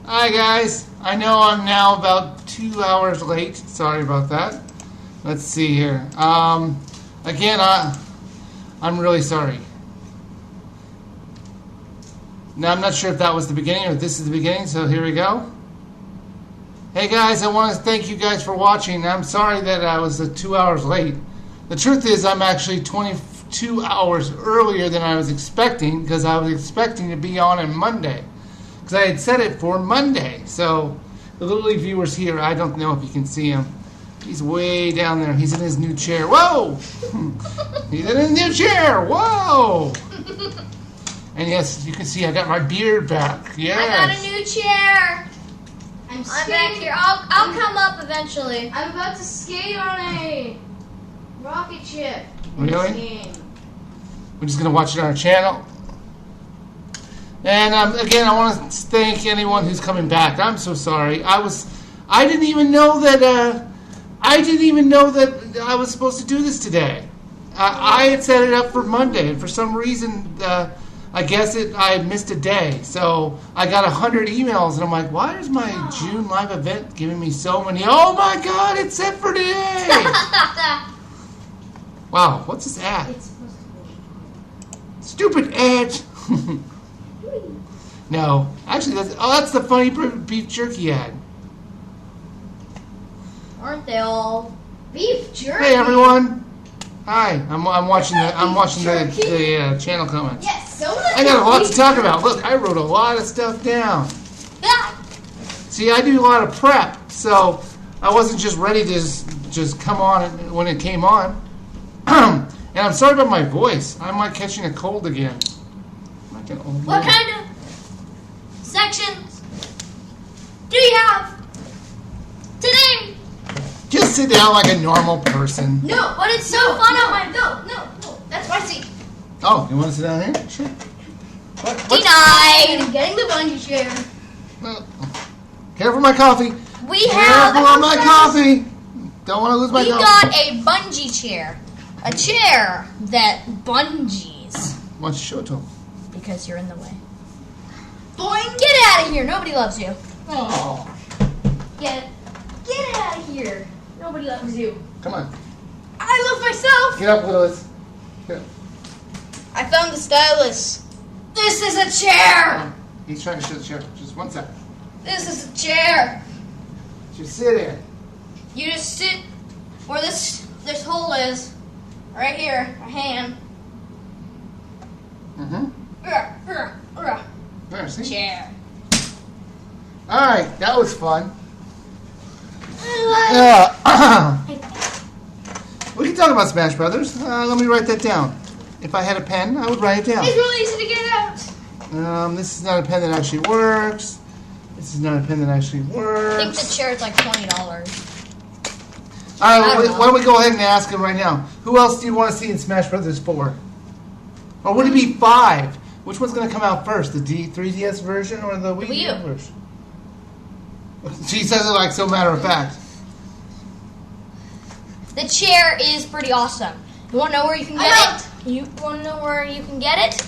Hi guys, I know I'm now about 2 hours late. Sorry about that. Let's see here. Again, I'm really sorry. Now I'm not sure if that was the beginning or if this is the beginning, so here we go. Hey guys, I want to thank you guys for watching. I'm sorry that I was 2 hours late. The truth is I'm actually 22 hours earlier than I was expecting because I was expecting to be on Monday. Because I had set it for Monday. So the Little League viewers here, I don't know if you can see him. He's way down there. He's in his new chair. Whoa! He's in his new chair. Whoa! And yes, you can see I got my beard back. Yes. I got a new chair. I'm back here. I'll come up eventually. I'm about to skate on a rocket ship. Really? We're just going to watch it on our channel. And again, I want to thank anyone who's coming back. I'm so sorry. I didn't even know that I was supposed to do this today. I had set it up for Monday, and for some reason, I guess I missed a day. So I got 100 emails, and I'm like, why is my June live event giving me so many? Oh my God, it's set for today! Wow, what's this ad? It's supposed to be. Stupid ad. No, actually, that's the funny beef jerky ad. Aren't they all? Beef jerky. Hey everyone! Hi, I'm watching the channel comments. Yes, so I got a lot to talk about. Look, I wrote a lot of stuff down. See, I do a lot of prep, so I wasn't just ready to just come on when it came on. And I'm sorry about my voice. I'm like catching a cold again. I'm like an old What man. kind of sections do you have today? Just sit down like a normal person. No, but it's so fun on my No, that's my seat. Oh, you want to sit down here? Sure. What? Denied. I'm getting the bungee chair. Well, careful my coffee. We have Careful my coffee. Don't want to lose my we coffee. got a bungee chair, a chair that bungees Why don't you show it to him? because you're in the way. Boing. Get out of here! Nobody loves you. Oh, Get out of here. Nobody loves you. come on. I love myself. Get up, Willis. Get up. I found the stylus. This is a chair. He's trying to show the chair. Just 1 second. This is a chair. Just sit in. You just sit where this hole is, right here, a hand. There, see? Chair. All right, that was fun. We can talk about Smash Brothers. Let me write that down. If I had a pen, I would write it down. It's really easy to get out. This is not a pen that actually works. This is not a pen that actually works. I think the chair is like $20. All right, I don't know. why don't we go ahead and ask him right now? Who else do you want to see in Smash Brothers 4? Or would it be 5? Which one's going to come out first, the 3DS version or the Wii U version? She says it like so matter of fact. The chair is pretty awesome. You want to know where you can get it? You want to know where you can get it?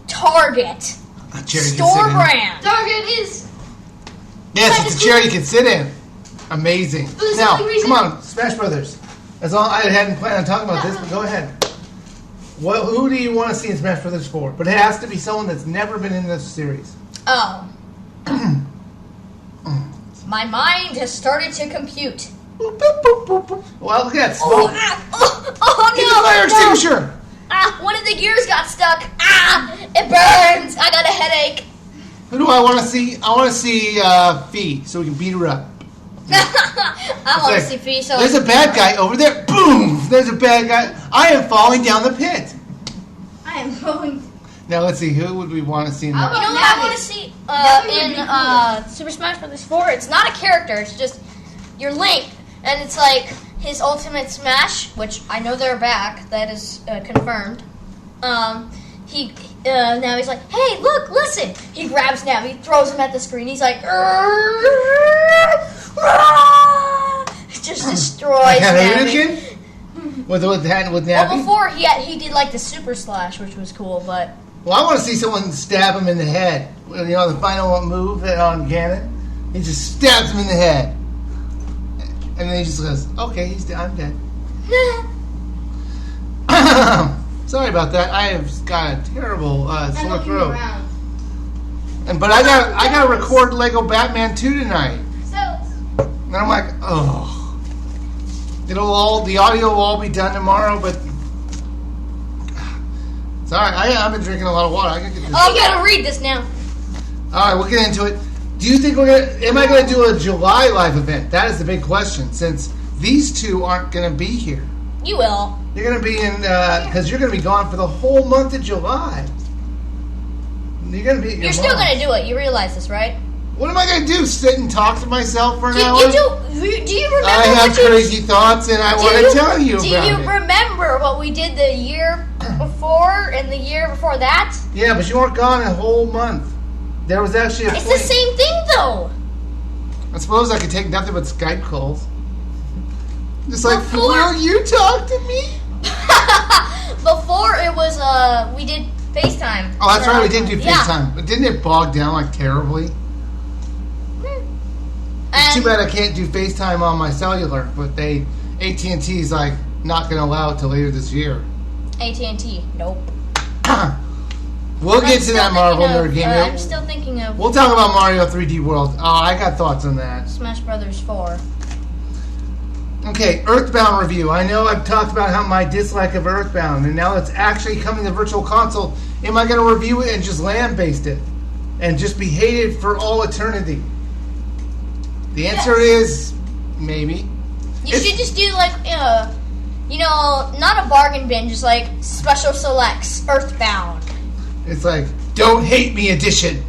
Target. A chair you can sit Store in. brand. Target is. Yes, it's a chair you can sit in. Amazing. But there's Now, only reason- come on, Smash Brothers. That's all. I hadn't planned on talking about this, but go ahead. Who do you want to see in Smash Brothers 4? But it has to be someone that's never been in this series. Oh. My mind has started to compute. Boop, boop, boop, boop, boop. Well, look at that Oh, smoke. oh Get no! the fire no. extinguisher. One of the gears got stuck. It burns. I got a headache. Who do I want to see? I want to see Fee, so we can beat her up. I want to see Fee. So There's a bad guy over there. Boom! There's a bad guy. I am falling down the pit. I am going. Now let's see. Who would we want to see in How that? You know what I want to see in Super Smash Bros. 4? It's not a character. It's just your Link, and it's like his ultimate smash, which I know they're back. That is confirmed. He now he's like, hey, look, listen. He grabs Nav. He throws him at the screen. He's like, just destroys Navi. With Navi? Well, before he did like the super slash, which was cool, but Well, I want to see someone stab him in the head. You know, the final move on Ganon. He just stabs him in the head. And then he just goes, okay, he's dead. I'm dead. Sorry about that. I have got a terrible sore throat. But I got to record Lego Batman 2 tonight. So, And I'm like, oh. The audio will all be done tomorrow, but sorry, I've been drinking a lot of water. I can get this. Oh, I gotta read this now. All right, we'll get into it. Do you think am I gonna do a July live event? That is the big question, since these two aren't gonna be here. You will. You're gonna be in because you're gonna be gone for the whole month of July. You're gonna be. At your You're still mom's. gonna do it. You realize this, right? What am I gonna do? Sit and talk to myself for an Do hour? you remember? I have crazy thoughts, and I want to tell you Do about you it. remember what we did the year before and the year before that? Yeah, but you weren't gone a whole month. There was actually a It's point. the same thing, though. I suppose I could take nothing but Skype calls. Just like, Before- will you talk to me? Before it was we did FaceTime. Oh, that's right, we did do Yeah. FaceTime. But didn't it bog down like terribly? It's And too bad I can't do FaceTime on my cellular, but AT&T's like not going to allow it till later this year. AT&T, nope. We'll get I'm to still that Marvel thinking Nerd of- game. I'm still thinking of We'll talk about Mario 3D World. Oh, I got thoughts on that. Smash Brothers 4. Okay, Earthbound review. I know I've talked about how my dislike of Earthbound, and now it's actually coming to Virtual Console. Am I going to review it and just land-based it? And just be hated for all eternity? The answer is maybe. You It's- should just do like, not a bargain bin, just like special selects, Earthbound. It's like, don't hate me edition.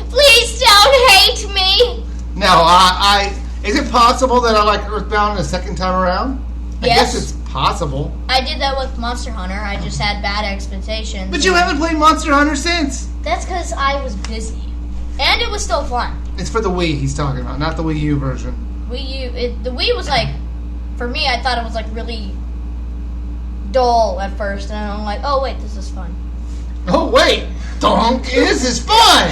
Please don't hate me. Now, is it possible that I like Earthbound a second time around? I Yes. guess it's possible. I did that with Monster Hunter. I just had bad expectations. But you haven't played Monster Hunter since. That's because I was busy, and it was still fun. It's for the Wii he's talking about, not the Wii U version. The Wii was like, for me, I thought it was like really dull at first, and I'm like, oh wait, this is fun. Oh, wait. Donk, this is fun.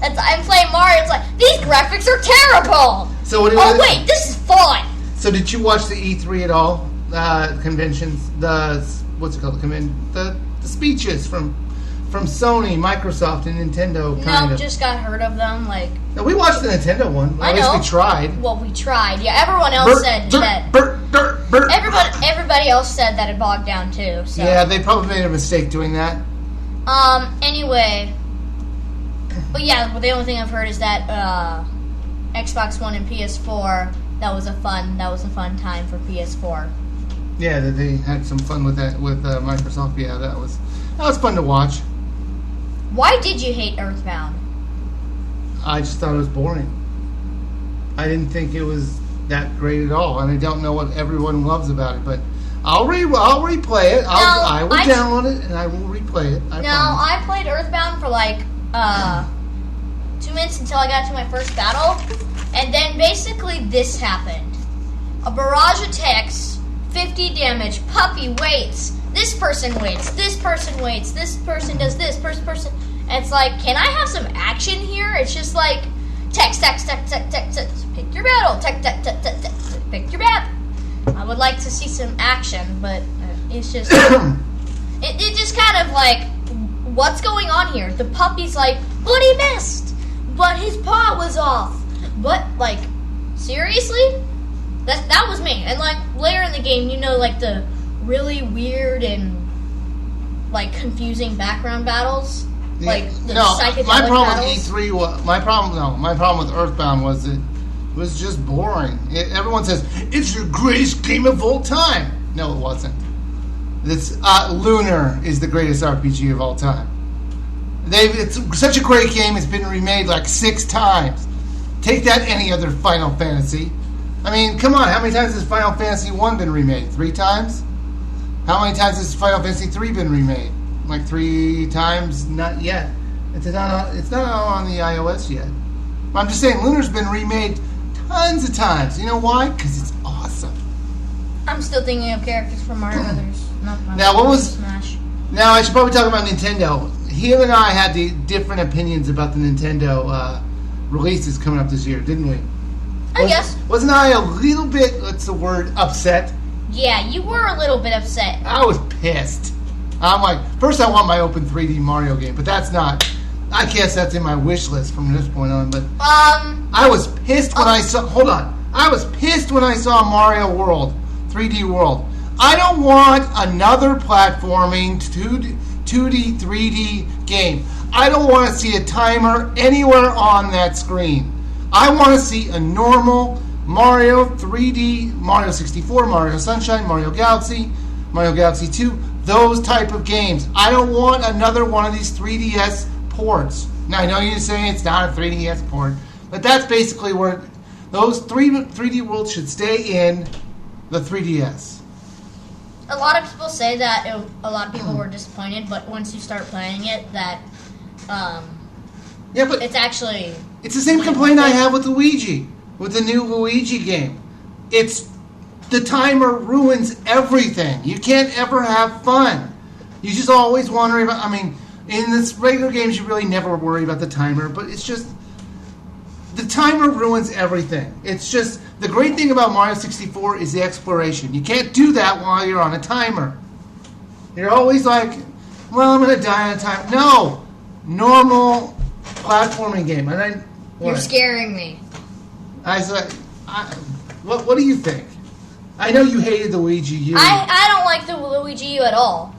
I'm playing Mario. It's like these graphics are terrible. So what do you Oh wait, this is fun. So did you watch the E3 at all? Conventions? What's it called? The speeches from Sony, Microsoft, and Nintendo. Kind No, of. just got heard of them. Like, No, we watched the Nintendo one. I At least know. we tried. well, we tried. Yeah, everyone else said that. Bert. Everybody else said that it bogged down too. So. Yeah, they probably made a mistake doing that. Anyway, but yeah, the only thing I've heard is that Xbox One and PS4. That was a fun time for PS4. Yeah, that they had some fun with that with Microsoft. Yeah, that was fun to watch. Why did you hate Earthbound? I just thought it was boring. I didn't think it was that great at all, and I don't know what everyone loves about it. But I'll replay it. I will download it and I will replay it. I Now, promise. I played Earthbound for like 2 minutes until I got to my first battle, and then basically this happened. A barrage attacks, 50 damage, puppy waits, this person waits, this person waits, this person does this, person. And it's like, can I have some action here? It's just like, text, pick your battle, text, pick your battle. I would like to see some action, but it's just... It just kind of like, what's going on here? The puppy's like, but he missed, but his paw was off. But like, seriously? That was me. And like later in the game, like the really weird and like confusing background battles, like the psychedelic my problem battles. with E3 was my problem with Earthbound was it was just boring. Everyone says it's the greatest game of all time. No, it wasn't. This Lunar is the greatest RPG of all time. It's such a great game. It's been remade like 6 times. Take that, any other Final Fantasy. I mean, come on. How many times has Final Fantasy 1 been remade? 3 times? How many times has Final Fantasy 3 been remade? Like 3 times? Not yet. It's not on the iOS yet. I'm just saying, Lunar's been remade tons of times. You know why? Because it's awesome. I'm still thinking of characters from Mario Brothers. Not Mario Now, what Brothers was- Smash? Now, I should probably talk about Nintendo. Him and I had the different opinions about the Nintendo releases coming up this year, didn't we? I guess. Wasn't I a little bit, what's the word, upset? Yeah, you were a little bit upset. I was pissed. I'm like, first I want my open 3D Mario game, but that's not. I guess that's in my wish list from this point on. But I was pissed when I saw. Hold on. I was pissed when I saw Mario World, 3D World. I don't want another platforming 2D, 3D game. I don't want to see a timer anywhere on that screen. I want to see a normal Mario 3D, Mario 64, Mario Sunshine, Mario Galaxy 2, those type of games. I don't want another one of these 3DS ports. Now, I know you're saying it's not a 3DS port, but that's basically where those 3D worlds should stay in the 3DS. A lot of people say that a lot of people were disappointed, but once you start playing it, that yeah, but it's actually... It's the same complaint I have with Luigi, with the new Luigi game. It's the timer ruins everything. You can't ever have fun. You just always wonder about. I mean, in this regular games, you really never worry about the timer, but it's just the timer ruins everything. It's just the great thing about Mario 64 is the exploration. You can't do that while you're on a timer. You're always like, well, I'm going to die on a timer. No, normal platforming game. And You're scaring me. I said, what do you think? I know you hated the Luigi U. I don't like the Luigi U at all.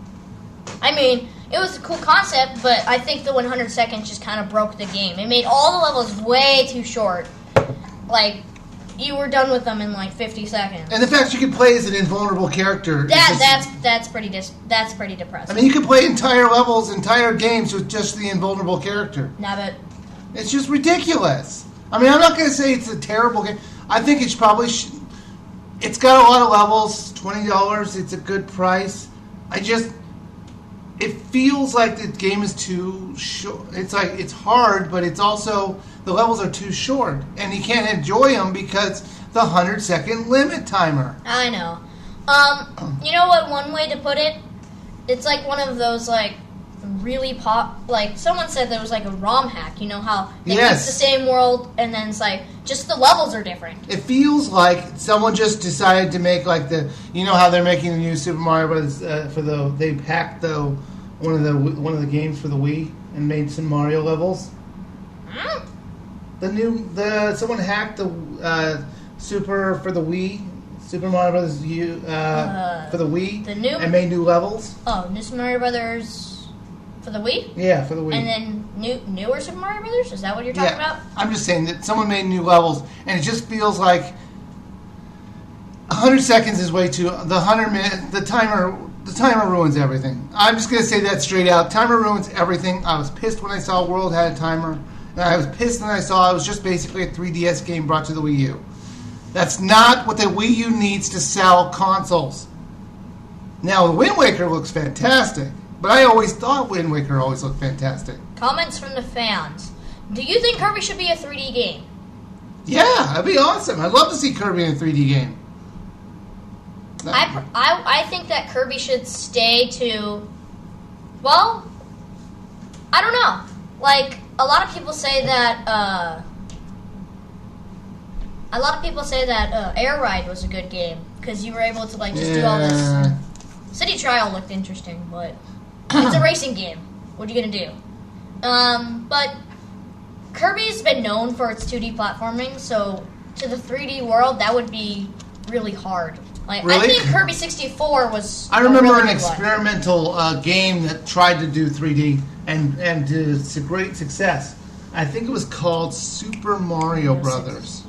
I mean, it was a cool concept, but I think the 100 seconds just kind of broke the game. It made all the levels way too short. Like, you were done with them in like 50 seconds. And the fact you could play as an invulnerable character. That's pretty depressing. I mean, you could play entire levels, entire games with just the invulnerable character. Nah, but it's just ridiculous. I mean, I'm not going to say it's a terrible game. I think it's probably... It's got a lot of levels, $20. It's a good price. It feels like the game is too short. It's like, it's hard, but it's also... The levels are too short. And you can't enjoy them because the 100-second limit timer. I know. You know what? One way to put it, it's like one of those like really like someone said there was like a ROM hack. You know how they keep the same world and then it's like just the levels are different. It feels like someone just decided to make like you know how they're making the new Super Mario Brothers they hacked one of the games for the Wii and made some Mario levels. Someone hacked the Super for the Wii, Super Mario Brothers for the Wii, and made new levels. Oh, New Super Mario Brothers for the Wii? Yeah, for the Wii. And then newer Super Mario Brothers? Is that what you're talking about? I'm just saying that someone made new levels, and it just feels like 100 seconds is way too. The 100 minute, the timer ruins everything. I'm just gonna say that straight out. Timer ruins everything. I was pissed when I saw World had a timer. And I was pissed when I saw it was just basically a 3DS game brought to the Wii U. That's not what the Wii U needs to sell consoles. Now, the Wind Waker looks fantastic, but I always thought Wind Waker always looked fantastic. Comments from the fans. Do you think Kirby should be a 3D game? Yeah, that'd be awesome. I'd love to see Kirby in a 3D game. I think that Kirby should stay to... Well, I don't know. Like... A lot of people say that Air Ride was a good game because you were able to like just do all this. City Trial looked interesting, but it's a racing game. What are you gonna do? But Kirby's been known for its 2D platforming, so to the 3D world that would be really hard. Like really? I think Kirby 64 was. I remember an experimental game that tried to do 3D and to great success. I think it was called Super Mario Brothers.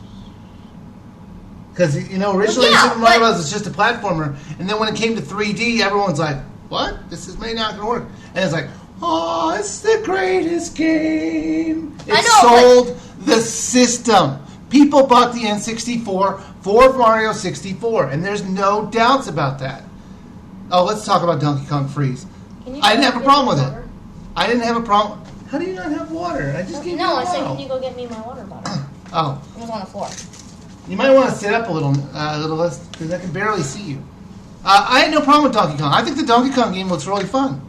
Because originally Super Mario Brothers was just a platformer, and then when it came to 3D, everyone's like, "What? This is maybe not going to work." And it's like, "Oh, it's the greatest game!" It sold the system. People bought the N64 for Mario 64, and there's no doubts about that. Oh, let's talk about Donkey Kong Freeze. I didn't have a problem with it. I didn't have a problem. How do you not have water? I just gave you a bottle. I said, can you go get me my water bottle? Oh. It was on the floor. You might want to sit up a little less, because I can barely see you. I had no problem with Donkey Kong. I think the Donkey Kong game looks really fun.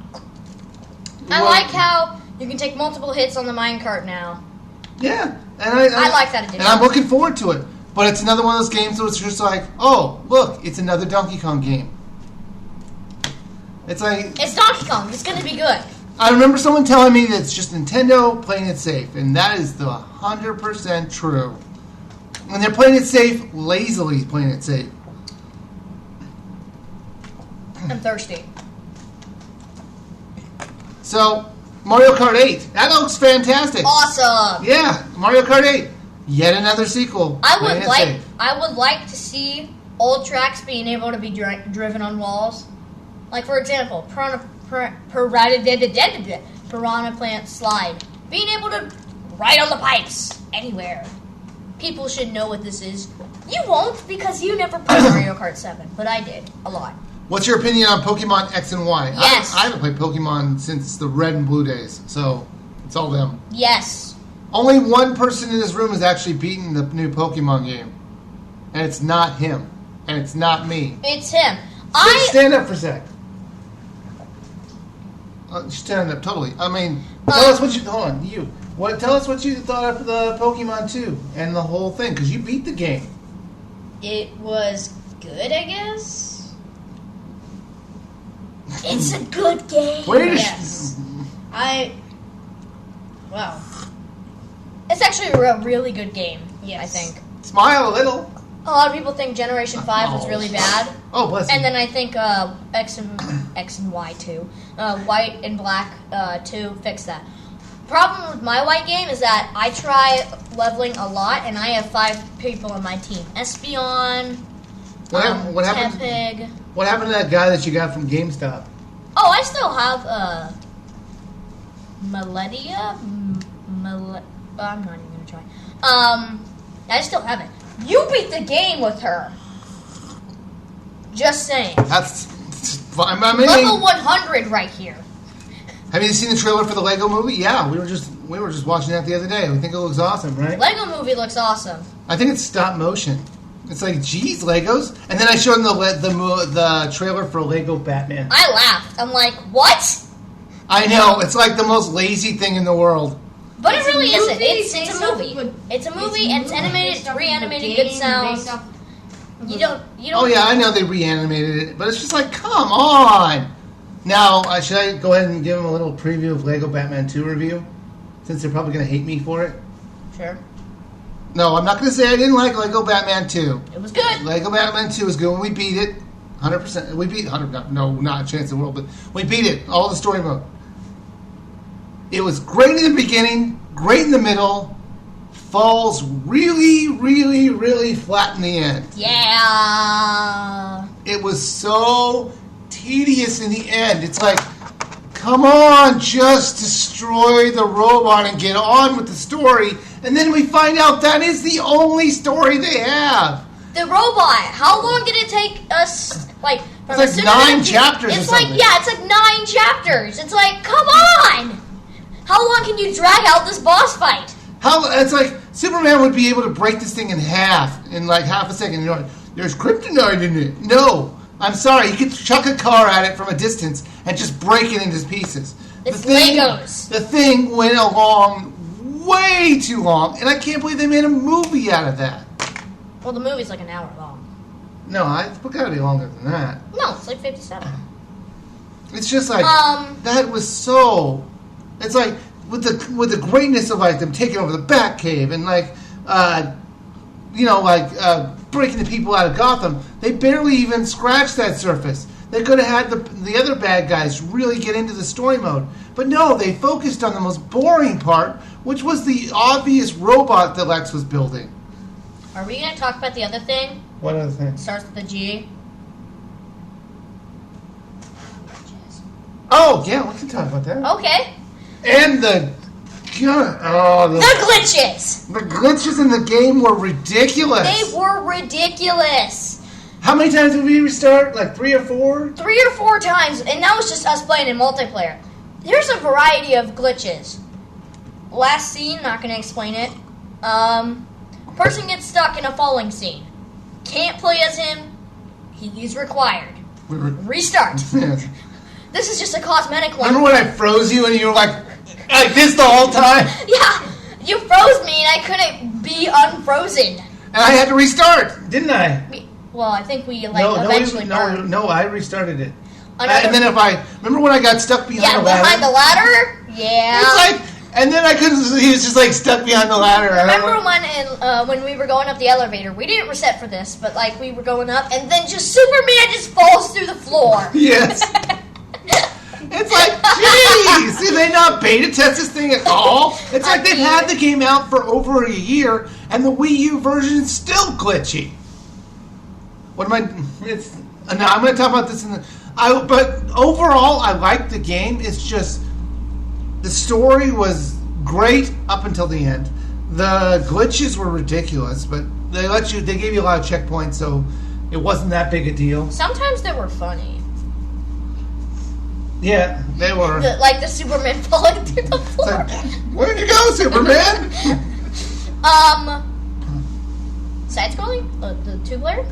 I like how you can take multiple hits on the minecart now. Yeah, and I like that edition. and I'm looking forward to it. But it's another one of those games where it's just like, oh, look, it's another Donkey Kong game. It's like It's Donkey Kong. It's going to be good. I remember someone telling me that it's just Nintendo playing it safe, and that is the 100% true. When they're playing it safe, lazily playing it safe. I'm thirsty. So, Mario Kart 8, that looks fantastic. Awesome. Yeah, Mario Kart 8, yet another sequel. Playing it safe. I would like to see old tracks being able to be driven on walls. Like, for example, Piranha Plant Slide. Being able to ride on the pipes anywhere. People should know what this is. You won't because you never played Mario Kart 7, but I did a lot. What's your opinion on Pokemon X and Y? Yes. I haven't played Pokemon since the Red and Blue days, so it's all them. Yes. Only one person in this room has actually beaten the new Pokemon game. And it's not him. And it's not me. It's him. Stand up for a sec. Stand up, totally. I mean, tell us what you... Hold on, you. Tell us what you thought of the Pokemon 2 and the whole thing, because you beat the game. It was good, I guess. It's a good game. Yes. Wow. It's actually a really good game, I think. Smile a little. A lot of people think Generation 5 was really bad. Oh, bless you. And then I think X and Y 2, White and Black 2 fixed that. Problem with my white game is that I try leveling a lot, and I have 5 people on my team. Espeon, What happened? Tepig. What happened to that guy that you got from GameStop? Oh, I still have Meledia. I'm not even gonna try. I still have it. You beat the game with her. Just saying. That's fine. I mean, Level 100 right here. have you seen the trailer for the Lego Movie? Yeah, we were just watching that the other day. We think it looks awesome, right? Lego Movie looks awesome. I think it's stop motion. It's like, geez, Legos. And then I showed them the trailer for Lego Batman. I laughed. I'm like, what? I know, it's like the most lazy thing in the world. But It's it really a isn't. movie, It's a based movie. off of It's a movie. It's It's animated. based It's off of the reanimated. Good game, sounds. based off You don't. Oh yeah, I know they reanimated it, but it's just like, come on. Now, should I go ahead and give them a little preview of Lego Batman 2 review? Since they're probably going to hate me for it. Sure. No, I'm not going to say I didn't like Lego Batman 2. It was good. Lego Batman 2 was good when we beat it. 100%. We beat 100. No, not a chance in the world, but we beat it. All the story mode. It was great in the beginning, great in the middle, falls really, really, really flat in the end. Yeah. It was so tedious in the end. It's like, come on, just destroy the robot and get on with the story. And then we find out that is the only story they have. The robot. How long did it take us? Like, from It's like 9 chapters or It's like, something. yeah, it's like 9 chapters. It's like, come on. How long can you drag out this boss fight? It's like Superman would be able to break this thing in half in like half a second. You know, there's kryptonite in it. No, I'm sorry. He could chuck a car at it from a distance and just break it into pieces. It's Legos. The thing went along way too long, and I can't believe they made a movie out of that. Well, the movie's like an hour long. No, it's got to be longer than that. No, it's like 57. It's just like that was so. It's like with the greatness of like them taking over the Batcave and like breaking the people out of Gotham. They barely even scratched that surface. They could have had the other bad guys really get into the story mode, but no, they focused on the most boring part, which was the obvious robot that Lex was building. Are we gonna talk about the other thing? What other thing? Starts with a G. Oh yeah, we can talk about that. Okay. And the glitches. The glitches in the game were ridiculous. They were ridiculous. How many times did we restart? Like 3 or 4? 3 or 4 times, and that was just us playing in multiplayer. There's a variety of glitches. Last scene, not gonna explain it. Person gets stuck in a falling scene. Can't play as him. He's required. Restart. Yes. This is just a cosmetic one. Remember when I froze you and you were like this the whole time? Yeah. You froze me and I couldn't be unfrozen. And I had to restart, didn't I? Well, I think we eventually burned. No, I restarted it. Another- And then remember when I got stuck behind the ladder? behind the ladder? Yeah. It's like, and then I couldn't, he was just like stuck behind the ladder. Remember when we were going up the elevator? We didn't reset for this, but like we were going up, and then just Superman just falls through the floor. Yes. It's like, geez, did they not beta test this thing at all? It's like they've had the game out for over a year, and the Wii U version is still glitchy. What am I? No, I'm going to talk about this but overall, I liked the game. It's just the story was great up until the end. The glitches were ridiculous, but they gave you a lot of checkpoints, so it wasn't that big a deal. Sometimes they were funny. Yeah, they were. Like the Superman falling through the floor. Like, where'd you go, Superman? Side-scrolling? The two-player?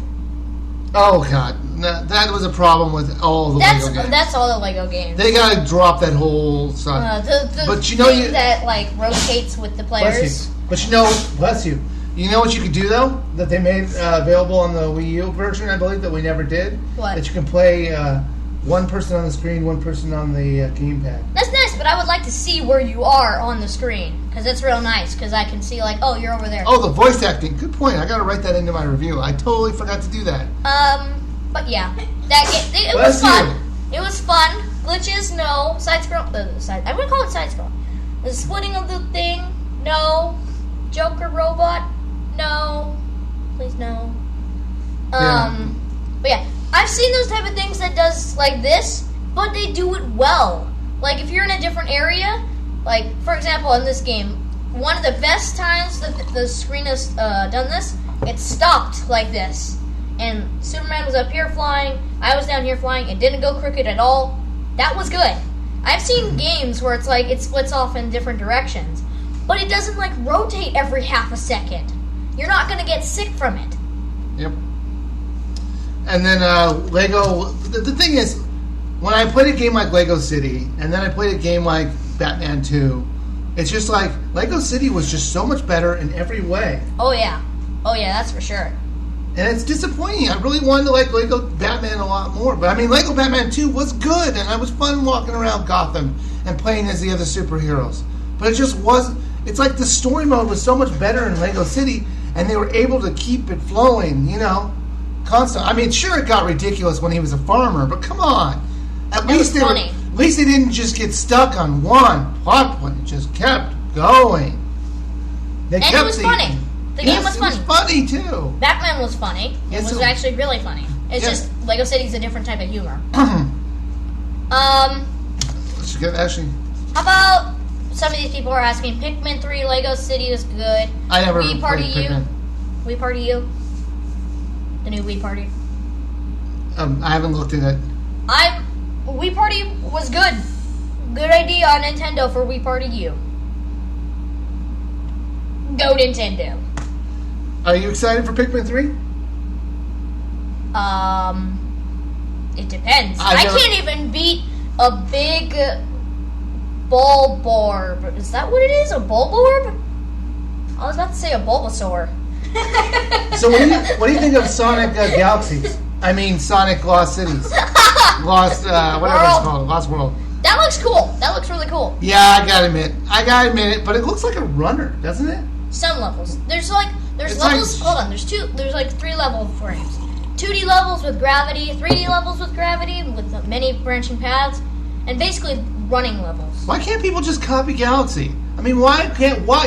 Oh God, no, that was a problem with all the Lego games. That's all the Lego games. They gotta drop that whole side. But you know that like rotates with the players. But bless you. You know what you could do though that they made available on the Wii U version, I believe, that we never did. What? That you can play one person on the screen, one person on the gamepad. That's nice, but I would like to see where you are on the screen because that's real nice. Because I can see like, oh, you're over there. Oh, the voice acting. Good point. I gotta write that into my review. I totally forgot to do that. But yeah, it was fun. It was fun. Glitches, no. Side scroll. I'm gonna call it side scroll. The splitting of the thing, no. Joker robot, no. Please no. But yeah, I've seen those type of things that does like this, but they do it well. Like if you're in a different area, like for example in this game, one of the best times that the screen has done this, it stopped like this. And Superman was up here flying, I was down here flying, it didn't go crooked at all. That was good. I've seen games where it's like it splits off in different directions, but it doesn't like rotate every half a second. You're not gonna get sick from it. Yep. And then Lego. The thing is, when I played a game like Lego City, and then I played a game like Batman 2, it's just like Lego City was just so much better in every way. Oh yeah, that's for sure. And it's disappointing. I really wanted to like Lego Batman a lot more, but I mean, Lego Batman 2 was good, and it was fun walking around Gotham and playing as the other superheroes. But it just wasn't. It's like the story mode was so much better in Lego City, and they were able to keep it flowing, constant. I mean, sure, it got ridiculous when he was a farmer, but come on. At least they didn't just get stuck on one plot point. It just kept going. It was funny. The game was funny. It was funny too. Batman was funny. Yes, it was actually really funny. It's just Lego City's a different type of humor. Actually, how about some of these people are asking? Pikmin 3 Lego City is good. I never Wii Party played Pikmin. Wii Party U. The new Wii Party. I haven't looked at it. Wii Party was good. Good idea on Nintendo for Wii Party U. Go Nintendo. Are you excited for Pikmin 3? It depends. I can't even beat a big Bulborb. Is that what it is? A Bulborb? I was about to say a Bulbasaur. So what do you think of Sonic Galaxies? I mean Sonic Lost Cities. Lost, whatever it's called. Lost World. That looks cool. That looks really cool. Yeah, I gotta admit it, but it looks like a runner, doesn't it? Some levels. There's levels. Hold on. There's 3 level frames. 2D levels with gravity, 3D levels with gravity, with many branching paths, and basically running levels. Why can't people just copy Galaxy? I mean, why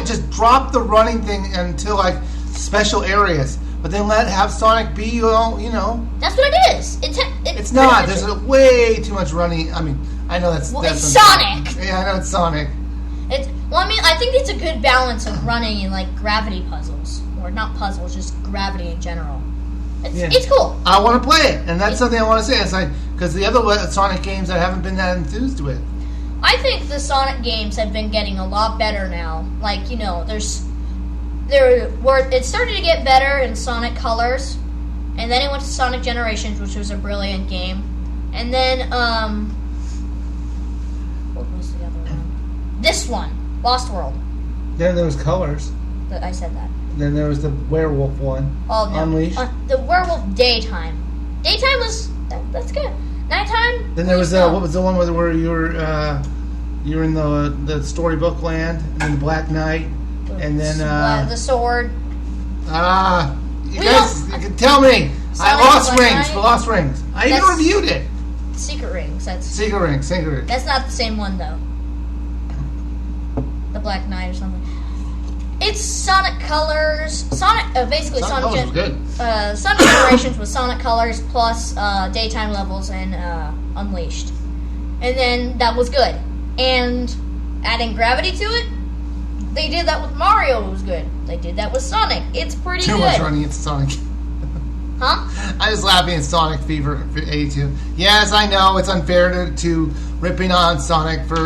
just drop the running thing until like special areas, but then have Sonic be That's what it is. It's not. There's way too much running. I mean, I know that's Sonic. Yeah, I know it's Sonic. I think it's a good balance of running and like gravity puzzles, or not puzzles, just gravity in general. It's cool. I want to play it, and that's something I want to say. It's like because the other Sonic games I haven't been that enthused with. I think the Sonic games have been getting a lot better now. Like it started to get better in Sonic Colors, and then it went to Sonic Generations, which was a brilliant game, and then what was the other one? This one, Lost World. Then there was Colors. I said that. Then there was the werewolf one. Oh no. Unleashed. The werewolf daytime. Daytime was that's good. Nighttime. Then there was no. what was the one where you were in the storybook land, and then the Black Knight, and then the sword. you guys, you can tell me. I Sonic lost Black rings. Knight? Lost rings. I even That's- reviewed it. Secret rings. Secret rings. That's not the same one though. The Black Knight or something. It's Sonic Colors. Basically Sonic Colors was good. Sonic Generations was Sonic Colors plus daytime levels and Unleashed, and then that was good. And adding gravity to it, they did that with Mario. It was good. They did that with Sonic. It's pretty Too good. much running into Sonic. Huh? I was laughing at Sonic Fever 82. Yes, I know it's unfair to ripping on Sonic for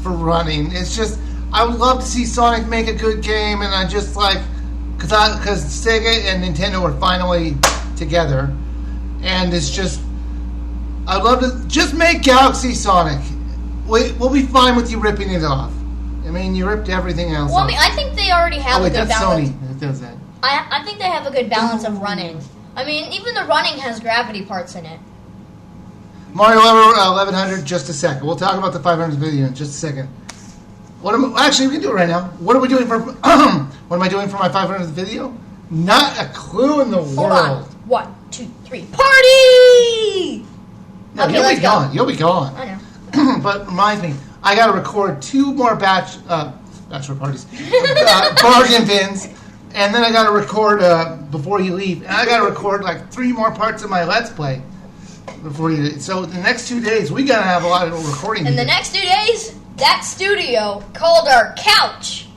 running. It's just I would love to see Sonic make a good game, and I just like because Sega and Nintendo are finally together, and it's just I'd love to just make Galaxy Sonic. We'll be fine with you ripping it off. I mean, you ripped everything else Well, I off. mean, I think they already have Oh, wait, a good that's balance. Sony that does that. I think they have a good balance of running. I mean, even the running has gravity parts in it. Mario 1100, just a second. We'll talk about the 500 video in just a second. Actually, we can do it right now. What are we doing for? What am I doing for my 500th video? Not a clue in the Hold world. on. 1, 2, 3. Party! No, Okay, you'll let's be go. gone. You'll be gone. I know. But reminds me, I got to record 2 more bachelor parties, bargain bins, and then I got to record before you leave, and I got to record like 3 more parts of my Let's Play before you. So the next 2 days, we got to have a lot of recording. In to the do. next 2 days, that studio called our couch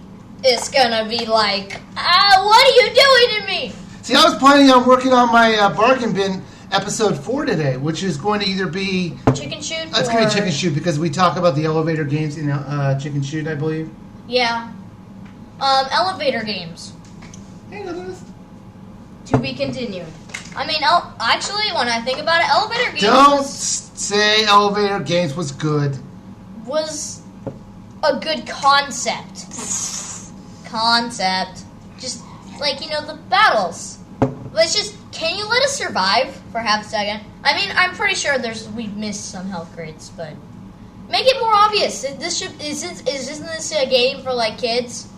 is gonna be like, what are you doing to me? See, I was planning on working on my bargain bin episode 4 today, which is going to either be Chicken shoot? it's going to be Chicken Shoot because we talk about the elevator games in Chicken Shoot, I believe. Yeah. Elevator games. Hey, look at this. To be continued. I mean, actually, when I think about it, elevator games Don't say elevator games was good. was a good concept. Just like, the battles. But it's just, can you let us survive for half a second? I mean, I'm pretty sure we've missed some health grades, but make it more obvious. Isn't this a game for like kids?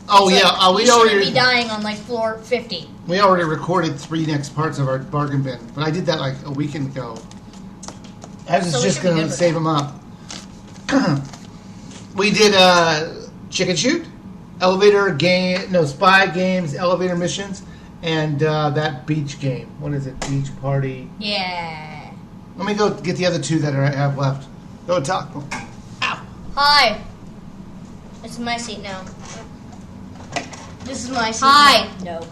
Oh It's yeah, like, we you shouldn't already be dying on like floor 50. we already recorded 3 next parts of our bargain bin, but I did that like a weekend ago. I was So we just should be going good to with save them up. We did Chicken Shoot, spy games, elevator missions, and that beach game. What is it? Beach Party. Yeah. Let me go get the other 2 that I have left. Go talk. Ow. Hi. This is my seat now. This is my seat. Hi. No.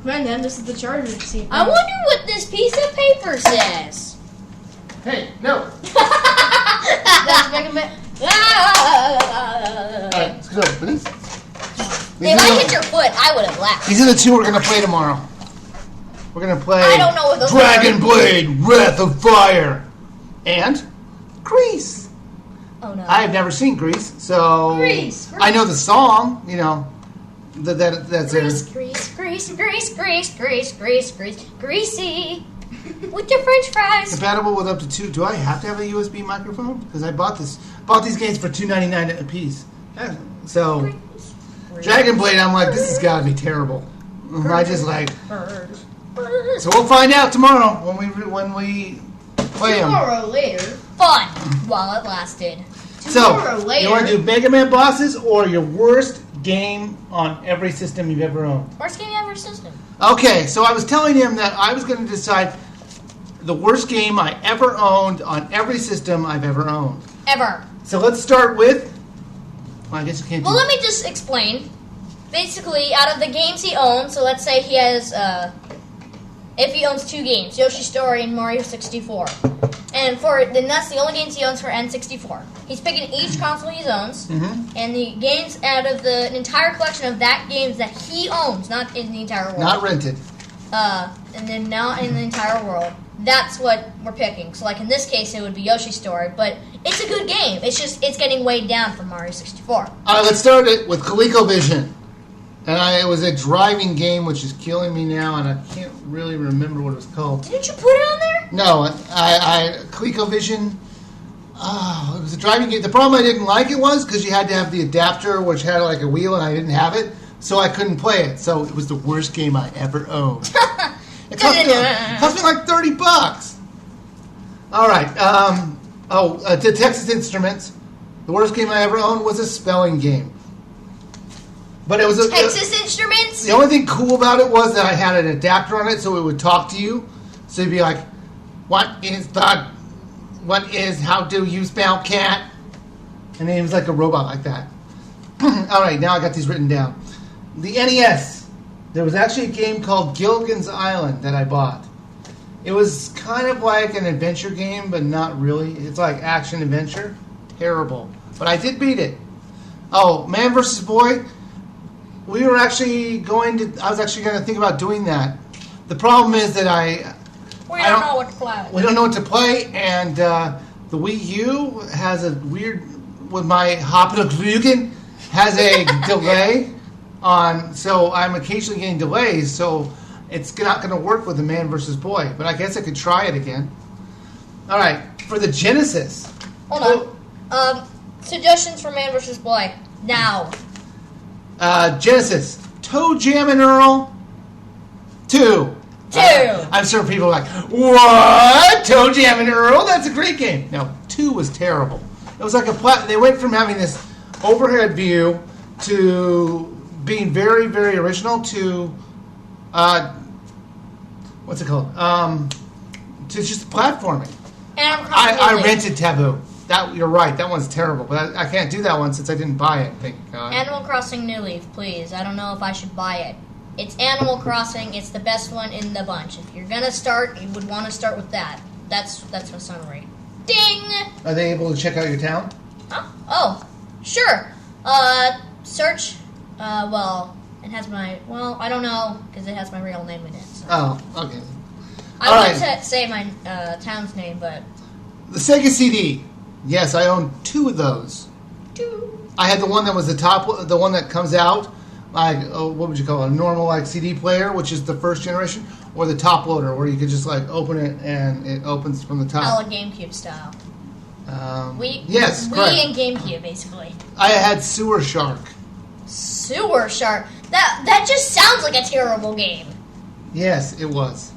Brendan, this is the charger seat. I wonder what this piece of paper says. Hey, no. That's Mega Man. All right, let's go. Please. If I hit your foot, I would have laughed. These are the 2 we're going to play tomorrow. We're going to play I don't know what those Dragon are. Blade, Wrath of Fire, and Grease. Oh no. I have never seen Grease, so Grease. I know the song, that's Greasy. With your French fries. compatible with up to 2. Do I have to have a USB microphone? Because I bought these games for $2.99 a piece. So Dragon Blade, I'm like, this has got to be terrible. I just like. So we'll find out tomorrow when we play them. Tomorrow later. Fun while it lasted. Tomorrow So later. you want to do Mega Man bosses or your worst game on every system you've ever owned? Worst game ever system. Okay, so I was telling him that I was going to decide the worst game I ever owned on every system I've ever owned. Ever. So let's start with. Well, I guess you can't. Well, let me just explain. Basically, out of the games he owns, so let's say he has, if he owns 2 games, Yoshi's Story and Mario 64. And then that's the only games he owns for N64. He's picking each console he owns, and the games out of the entire collection of that games that he owns, not in the entire world. Not rented. And then now in the entire world. That's what we're picking. So, like in this case, it would be Yoshi's Story. But It's a good game. It's just it's getting weighed down from Mario 64. All right, let's start it with ColecoVision. And it was a driving game, which is killing me now, and I can't really remember what it was called. Didn't you put it on there? No, ColecoVision. It was a driving game. The problem I didn't like it was because you had to have the adapter, which had like a wheel, and I didn't have it, so I couldn't play it. So it was the worst game I ever owned. It cost me like $30. All right. To Texas Instruments, the worst game I ever owned was a spelling game. But it was Texas Instruments. The only thing cool about it was that I had an adapter on it, so it would talk to you. So you'd be like, how do you spell cat? And then it was like a robot like that. All right, now I got these written down. The NES. There was actually a game called Gilligan's Island that I bought. It was kind of like an adventure game, but not really. It's like action adventure. Terrible. But I did beat it. Oh, Man vs. Boy. I was actually going to think about doing that. The problem is that we don't know what to play. We don't know what to play, and the Wii U has a weird, with my Hauptglugen, has a delay on, so I'm occasionally getting delays, so it's not going to work with the Man vs. Boy, but I guess I could try it again. All right, for the Genesis. Hold on. Suggestions for Man vs. Boy now. Genesis, Toe Jam and Earl 2. I'm sure people are like, what? Toe Jam and Earl? That's a great game. No, 2 was terrible. It was like they went from having this overhead view to being very, very original to, what's it called? To just platforming. I rented Taboo. You're right, that one's terrible, but I can't do that one since I didn't buy it, thank God. Animal Crossing New Leaf, please. I don't know if I should buy it. It's Animal Crossing. It's the best one in the bunch. If you're gonna start, you would want to start with that. That's my summary. Ding! Are they able to check out your town? Huh? Oh, sure. Search. It has my. Well, I don't know because it has my real name in it. So. Oh, okay. I would say my town's name, but the Sega CD. Yes, I own 2 of those. 2. I had the one that was the one that comes out, like, what would you call it, a normal like CD player, which is the first generation, or the top loader, where you could just like open it and it opens from the top. Oh, GameCube style. Yes, correct. Wii and GameCube, basically. I had Sewer Shark. Sewer Shark. That just sounds like a terrible game. Yes, it was.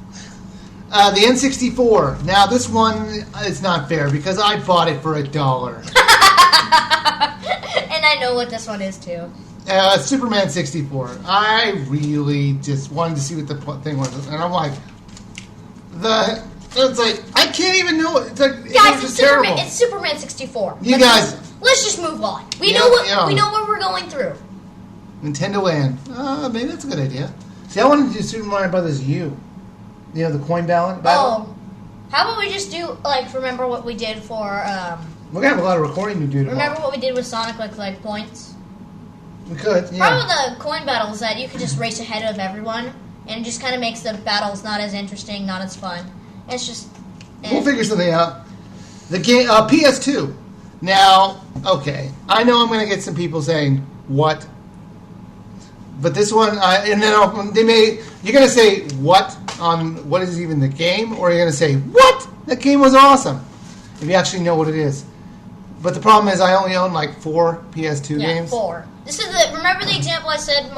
The N64. Now, this one is not fair because I bought it for $1. And I know what this one is, too. Superman 64. I really just wanted to see what the thing was. And I'm like, it's like, I can't even know it. It's like, guys, it's terrible. It's Superman 64. Let's just move on. We know what we're going through. Nintendo Land. Maybe that's a good idea. See, I wanted to do Super Mario Brothers U. You know, the coin battle? Oh. How about we just do, remember what we did for, We're going to have a lot of recording to do tomorrow. Remember what we did with Sonic, like points? We could, yeah. Problem with the coin battles that you could just race ahead of everyone, and it just kind of makes the battles not as interesting, not as fun. It's just... We'll figure something out. The game, PS2. Now, okay, I know I'm going to get some people saying, what? But this one, and then you're going to say, what? On what is even the game, or you're going to say, what? That game was awesome. If you actually know what it is. But the problem is I only own like 4 PS2 games. 4. This is remember the example I said,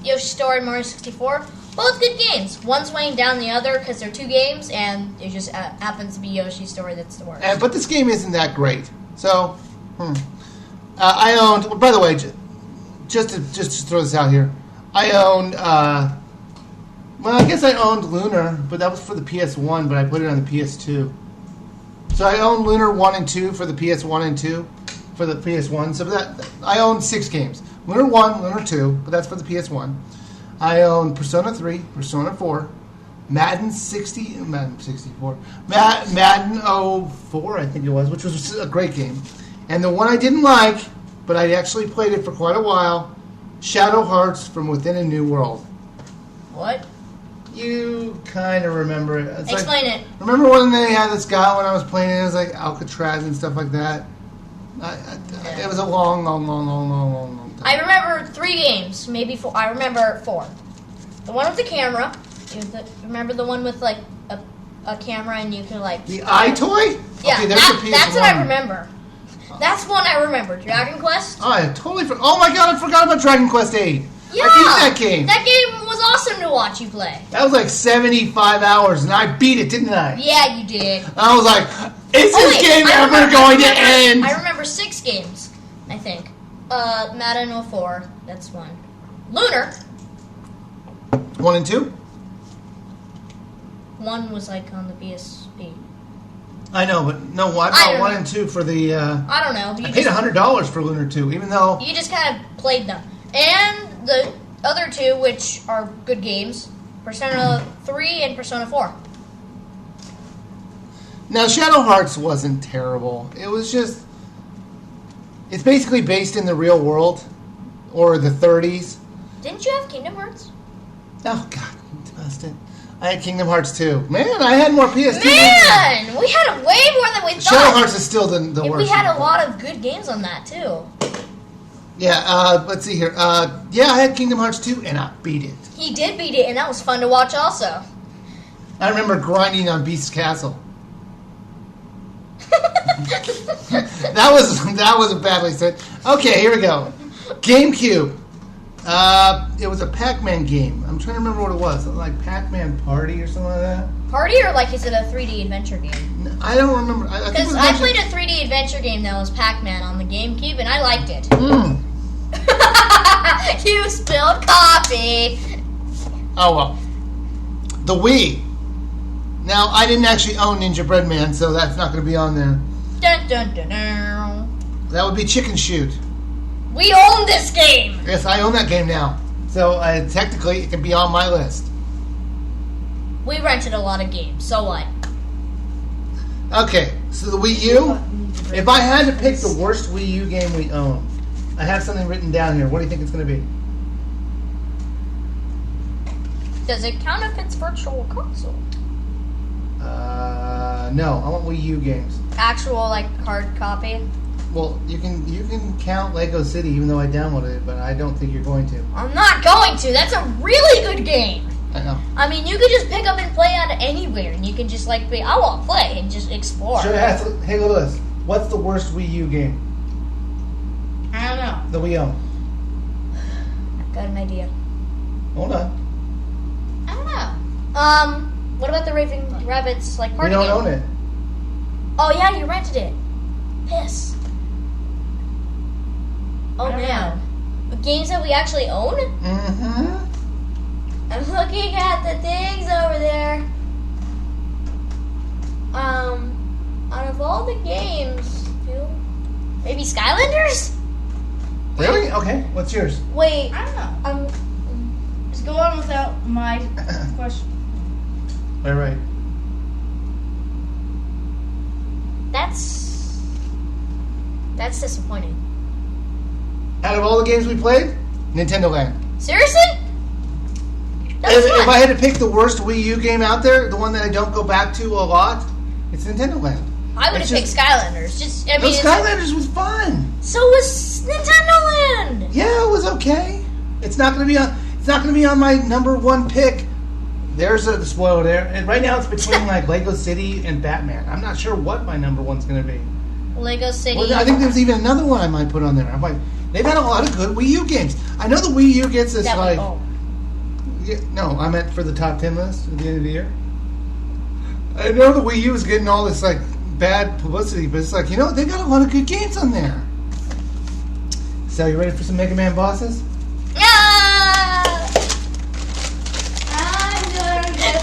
Yoshi's Story and Mario 64? Both good games. One's weighing down the other because they're 2 games, and it just happens to be Yoshi's Story that's the worst. But this game isn't that great. So, I owned, by the way, just to throw this out here, I owned, I guess I owned Lunar, but that was for the PS1, but I put it on the PS2. So I own Lunar 1 and 2 for the PS1 and 2 for the PS1. So I own 6 games. Lunar 1, Lunar 2, but that's for the PS1. I own Persona 3, Persona 4, Madden 64, Madden 04, I think it was, which was a great game. And the one I didn't like, but I actually played it for quite a while, Shadow Hearts from Within a New World. What? You kind of remember it. It's Explain it. Remember when they had this guy when I was playing it? It was like Alcatraz and stuff like that. It was a long time. I remember 3 games, maybe 4. I remember 4. The one with the camera. Remember the one with like a camera and you can like. The iToy? Yeah, Okay, there's the PS1. that's what I remember. That's one I remember. Dragon Quest. Oh, I totally forgot. Oh my god, I forgot about Dragon Quest 8. Yeah, I beat that game. That game was awesome to watch you play. That was like 75 hours, and I beat it, didn't I? Yeah, you did. I was like, is this game ever going to end? I remember 6 games, I think. Madden 04, that's one. Lunar, 1 and 2? 1 was like on the PSP. I know, but no, I I bought don't 1 know. and 2 for the. I don't know. I paid $100 for Lunar 2, even though. You just kind of played them. And the other 2, which are good games, Persona 3 and Persona 4. Now, Shadow Hearts wasn't terrible. It was just. It's basically based in the real world, or the 30s. Didn't you have Kingdom Hearts? Oh, God, you busted. I had Kingdom Hearts 2. Man, I had more PS2. Man, we had way more than we thought. Shadow Hearts is still the And worst. we had a lot of good games on that, too. Yeah, let's see here. Yeah, I had Kingdom Hearts 2, and I beat it. He did beat it, and that was fun to watch also. I remember grinding on Beast Castle. That was a badly said. Okay, here we go. GameCube. It was a Pac-Man game. I'm trying to remember what it was. Like Pac-Man Party or something like that. Party, or like is it a 3D adventure game? I don't remember. I think it Because was I actually- played a 3D adventure game that was Pac-Man on the GameCube, and I liked it. You spilled coffee. Oh well. The Wii. Now I didn't actually own Ninja Bread Man, so that's not going to be on there. Dun, dun, dun, dun. That would be Chicken Shoot. We own this game. Yes, I own that game now. So technically, it can be on my list. We rented a lot of games, so what? Okay, so the Wii U. If I had to pick the worst Wii U game we own, I have something written down here. What do you think it's going to be? Does it count if it's virtual console? No. I want Wii U games. Actual, like, hard copy? Well, you can count Lego City, even though I downloaded it, but I don't think you're going to. I'm not going to. That's a really good game. I know. I mean, you could just pick up and play out of anywhere, and you can just, like, be, I want to play, and just explore. Should I ask? Hey, look at this. What's the worst Wii U game I don't know. that we own? I've got an idea. Hold on. I don't know. What about the Raving Rabbits, like, We party don't game? own it. Oh, yeah, you rented it. Piss. Oh, man. Games that we actually own? Mm-hmm. I'm looking at the things over there. Out of all the games, maybe Skylanders? Really? Okay. What's yours? Wait, I don't know. Just go on without my question. Right. That's disappointing. Out of all the games we played, Nintendo Land. Seriously? That's If fun. I had to pick the worst Wii U game out there, the one that I don't go back to a lot, it's Nintendo Land. I would have it's picked Skylanders. Just, I No, mean, Skylanders was fun. so was Nintendo Land. Yeah, it was okay. It's not going to be on. It's not going to be on my number one pick. There's a spoiler there. And right now, it's between like Lego City and Batman. I'm not sure what my number one's going to be. Lego City. Well, I think there's even another one I might put on there. I'm like, they've had a lot of good Wii U games. I know the Wii U gets this that like. one. Yeah, no, I meant for the top 10 list at the end of the year. I know the Wii U is getting all this like bad publicity, but it's like, you know, they got a lot of good games on there. So, you ready for some Mega Man bosses? Yeah! I'm gonna get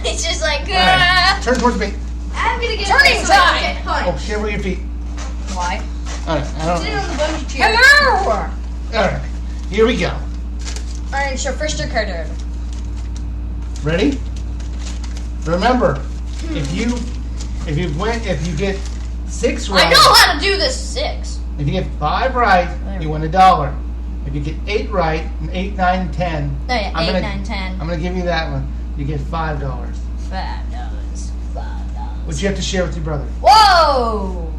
It's just like, All right, turn towards me. I'm gonna get Turning this so I don't time. get Oh, punched. shiver your feet. why? All right, I don't Sit know. on the bungee chair. Hello! All right, here we go. Alright, so first your card. Ready? Remember, if you get 6 right, I know how to do this 6. if you get 5 right, you win $1. If you get 8 right, and 8, 9, and 10, Oh yeah, I'm 8, gonna, 9, 10. I'm going to give you that one. You get $5. $5. $5. Which you have to share with your brother. Whoa!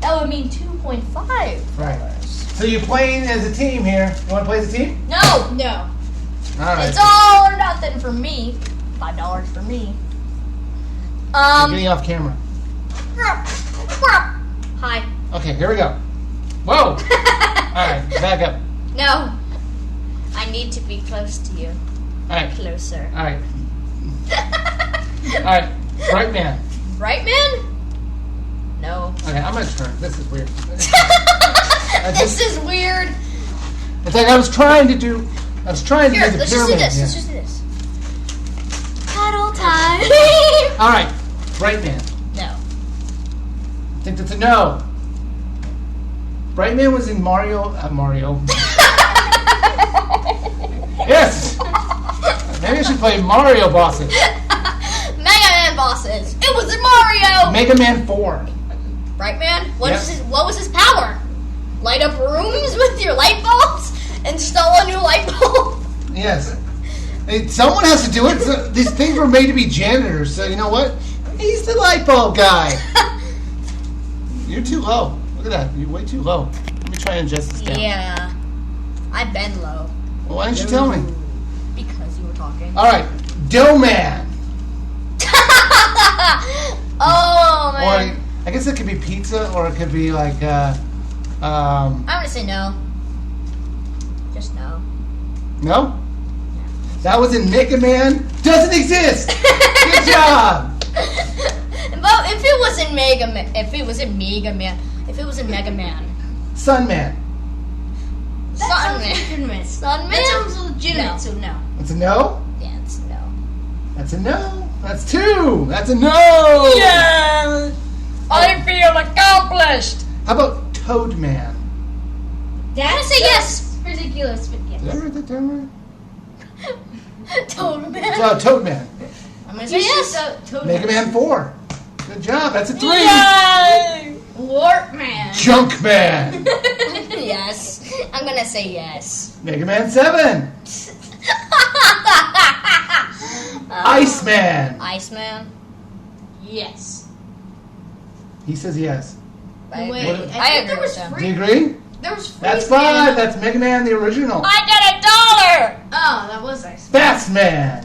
That would mean 2.5. Right. So you're playing as a team here. You want to play as a team? No! No. All right. It's all or nothing for me. $5 for me. You're getting off camera. Hi. Okay, here we go. Whoa! All right, back up. No. I need to be close to you. All right. Closer. All right. All right. Right man. Right, man? No. Okay, I'm gonna turn. This is weird. This is weird. It's like I was trying to do the Here, let's just do pyramid. this. Yeah. Let's just do this. Cuddle time. All right. Right man. No. I think that's a no. Bright Man was in Mario. Yes. Maybe I should play Mario bosses. Mega Man bosses. It was in Mario. Mega Man 4. Right, man? What Yeah. was his power? Light up rooms with your light bulbs? Install a new light bulb? Yes. Hey, someone has to do it. So these things were made to be janitors. So you know what? He's the light bulb guy. You're too low. Look at that. You're way too low. Let me try and adjust this down. Yeah. I've been low. Well, why didn't you tell me? Because you were talking. All right. Dough Man. Oh, Or man. I guess it could be pizza, or it could be like I'm going to say no. Just no. no. That was in Mega Man. Doesn't exist. Good job. But if it was in Mega Man, if it was in Mega Man, Sun Man. That Sun sounds Man. legitimate. Sun Man? That sounds legitimate, No. so no. That's a no. Yeah, it's no. That's a no. That's 2. That's a no. Yeah! I feel accomplished! How about Toad Man? That's say yes. ridiculous, but yes. Did I write that down right? Toad Man. So, Toad Man. I'm gonna say yes. Mega Man 4. Good job. That's a 3. Yay! Warp Man. Junk Man. Yes. I'm gonna say yes. Mega Man 7. Iceman. Iceman. Yes. He says yes. I Wait, agree. What- I think agree there with was them. Do you agree? There was That's Freeze Man. 5. That's Mega Man the original. I got $1! Oh, that was nice. Fast Man.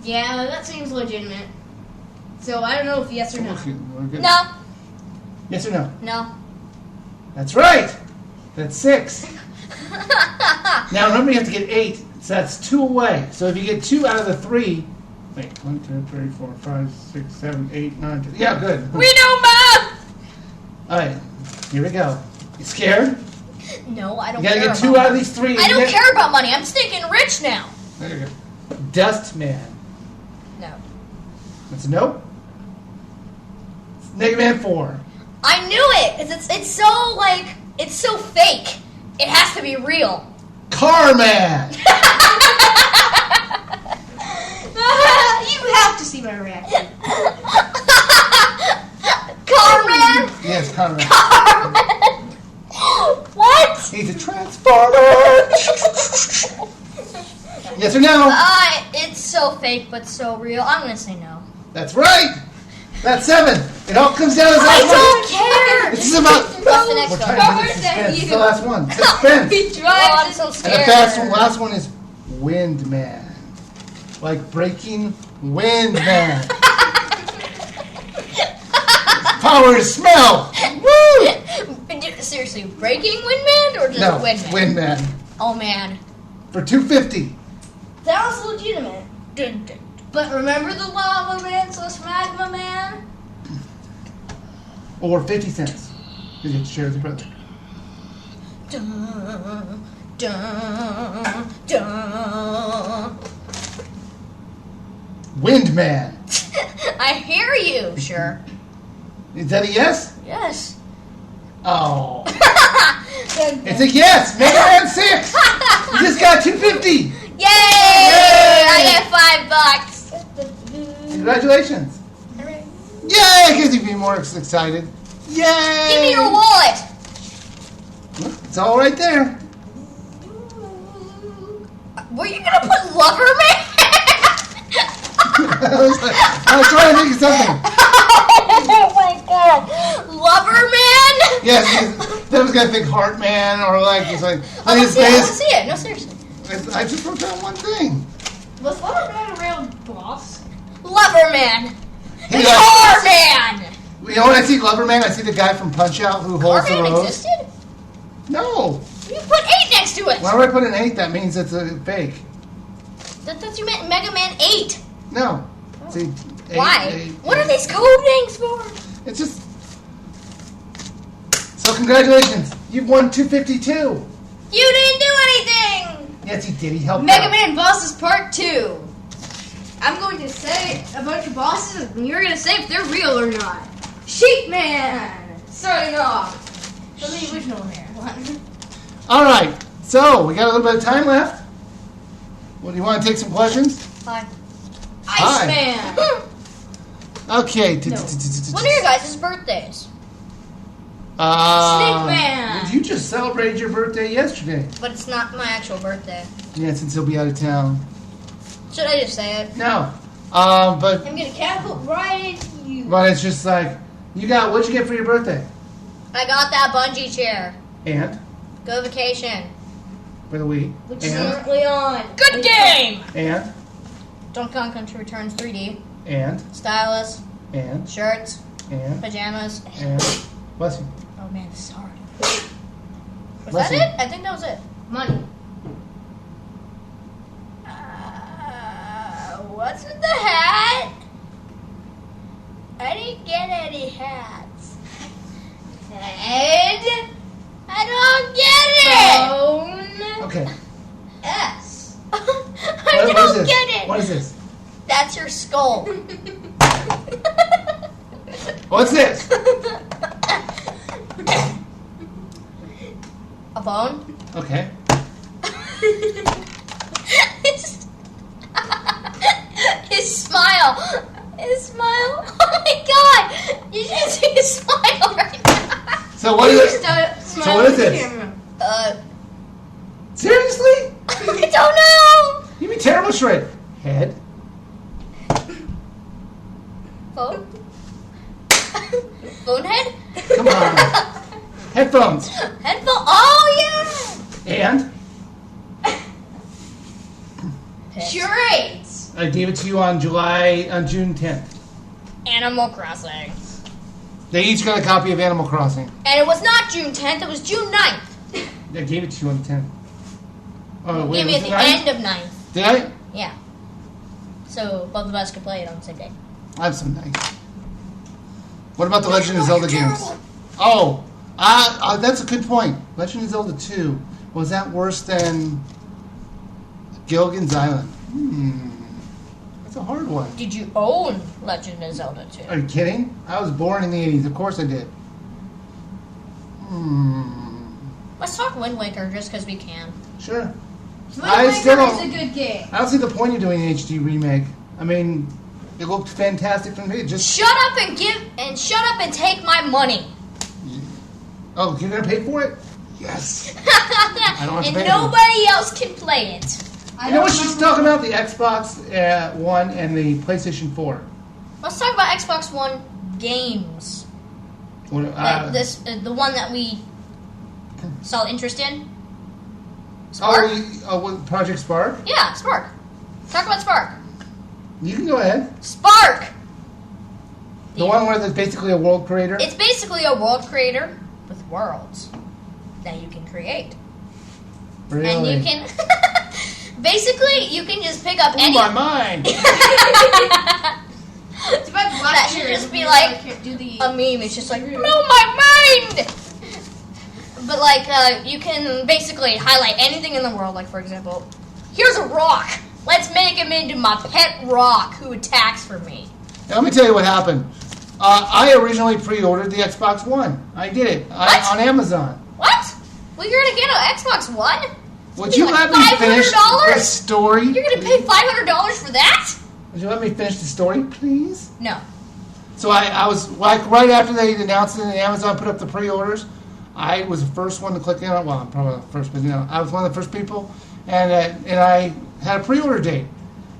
Yeah, that seems legitimate. So I don't know if yes or no. No. Yes or no? No. That's right. That's 6. Now remember, you have to get 8. So that's 2 away. So if you get 2 out of the 3, wait, 1, 2, 3, 4, 5, 6, 7, 8, 9, 10. Yeah, good. We know math! All right, here we go. You scared? No, I don't You gotta care get 2 about out of money. these 3. I don't care about money. I'm stinking rich now. There you go. Dust Man. No. That's a no. Mega Man 4. I knew it. It's so, like, it's so fake. It has to be real. Car Man. You have to see my reaction. Carman? Yes, Car Man. Carman? What? He's a transformer. Yes or no? It's so fake but so real. I'm gonna say no. That's right. That's 7. It all comes down to the I last one. don't care. This is about. What's the next We're one? trying to do suspense. It's the last one. Suspense. Oh, I'm so And scared. the last one is Wind Man. Like breaking wind man. Power to smell. Woo! Seriously, breaking Windman or just No, Windman? wind man. Oh man. For $2.50. That was legitimate. Dun, dun. But remember the Lava Man / Magma Man? Or 50 cents. Because you have to share with your brother. Dun, dun, dun. Wind man. I hear you, sure. Is that a yes? Yes. Oh. It's a yes. Mega Man 6. You just got $2.50. Yay! I get $5. Congratulations. Yay! Because you'd be more excited. Yay! Give me your wallet. It's all right there. Were you gonna put Lover Man? I was trying to think of something. Oh my god. Lover Man? Yes, I was gonna think Heart Man or like it's like. Oh, let's his see it. Let's face. see it. No, seriously. I just wrote down one thing. Was Lover Man a real boss? Lover Man. He Car Man. You know when I see Loverman, I see the guy from Punch Out who Car holds the Man rose. existed? No. You put 8 next to it. Whenever I put an 8, that means it's a fake. That's you meant Mega Man 8. No. See, eight, Why? eight, What are eight. these code names for? It's just. So congratulations, you've won 252. You didn't do anything. Yes, he did. He helped Mega out. Man Bosses Part 2. I'm going to say a bunch of bosses, and you're going to say if they're real or not. Sheep Man! Starting off. From the original here. All right. So we got a little bit of time left. Well, do you want to take some questions? Hi. Hi. Iceman! Okay. No. When are your guys' birthdays? Snake Man. You just celebrated your birthday yesterday. But it's not my actual birthday. Yeah, since he'll be out of town. Should I just say it? No. But I'm going to catapult right into you. it's just like what'd you get for your birthday? I got that bungee chair. And Go vacation. for the week. Which is And currently on. Good game! and Donkey Kong Country Returns 3D. and Stylus. and Shirts. and Pajamas. and bless you. Oh man, this is hard. Was Bless that you. it? I think that was it. Money. What's with the hat? I didn't get any hats. Head? I don't get it! Phone. Okay. S. I What is don't this? get it! What is this? That's your skull. What's this? A phone? Okay. His smile. His smile. Oh my god! You should see his smile right now. So what is it? So what is this? Seriously? I don't know. You mean terrible shred? Head. Phone? Phone head? Come on. Headphones. Headphone? Oh yeah! And Charades. I gave it to you on June 10th. Animal Crossing. They each got a copy of Animal Crossing. And it was not June 10th, it was June 9th. I gave it to you on the 10th. Oh, wait, Give me was at it the 9th? end of 9th. Did I? Yeah. So both of us could play it on the same day. I have some nice. What about the Legend of Oh, Zelda you're games? terrible. Oh, that's a good point. Legend of Zelda 2. Was that worse than Gilligan's Island? That's a hard one. Did you own Legend of Zelda 2? Are you kidding? I was born in the 80s. Of course I did. Let's talk Wind Waker just because we can. Sure. Wind I Waker still is don't- a good game. I don't see the point of doing an HD remake. I mean, it looked fantastic from me. Just Shut up and take my money. oh, you're gonna pay for it? Yes. don't have to And pay for it. nobody else can play it. I You know don't what she's remember- talking about? The Xbox One and the PlayStation 4. Let's talk about Xbox One games. What, The one that we saw interest in. oh, Spark? what, Project Spark? Yeah, Spark. Talk about Spark. You can go ahead. Spark! The one where there's basically a world creator. It's basically a world creator with worlds that you can create. Really? And you can... basically, you can just pick up Ooh, any... my mind. It's about the That last should year, just be we like can't do the a meme. It's just like, blow my mind! But, like, you can basically highlight anything in the world. Like, for example, here's a rock. Let's make him into my pet rock who attacks for me. Now, let me tell you what happened. I originally pre-ordered the Xbox One. I did it What? on Amazon. What? Well, you're going to get an Xbox One? Would you let me finish $500? the story? You're going to pay $500 for that? Would you let me finish the story, please? No. So I was like right after they announced it and Amazon put up the pre-orders, I was the first one to click in on. Well, I'm probably the first, but I was one of the first people, and I had a pre-order date,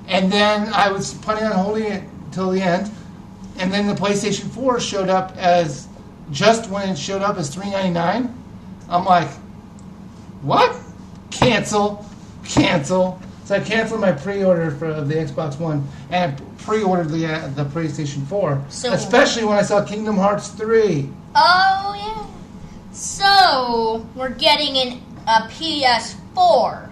and then I was planning on holding it till the end, and then the PlayStation 4 showed up as just when it showed up as $399. I'm like, what? Cancel. So I canceled my pre-order for the Xbox One and pre-ordered the PlayStation 4, especially when I saw Kingdom Hearts 3. Oh, yeah. So, we're getting a PS4.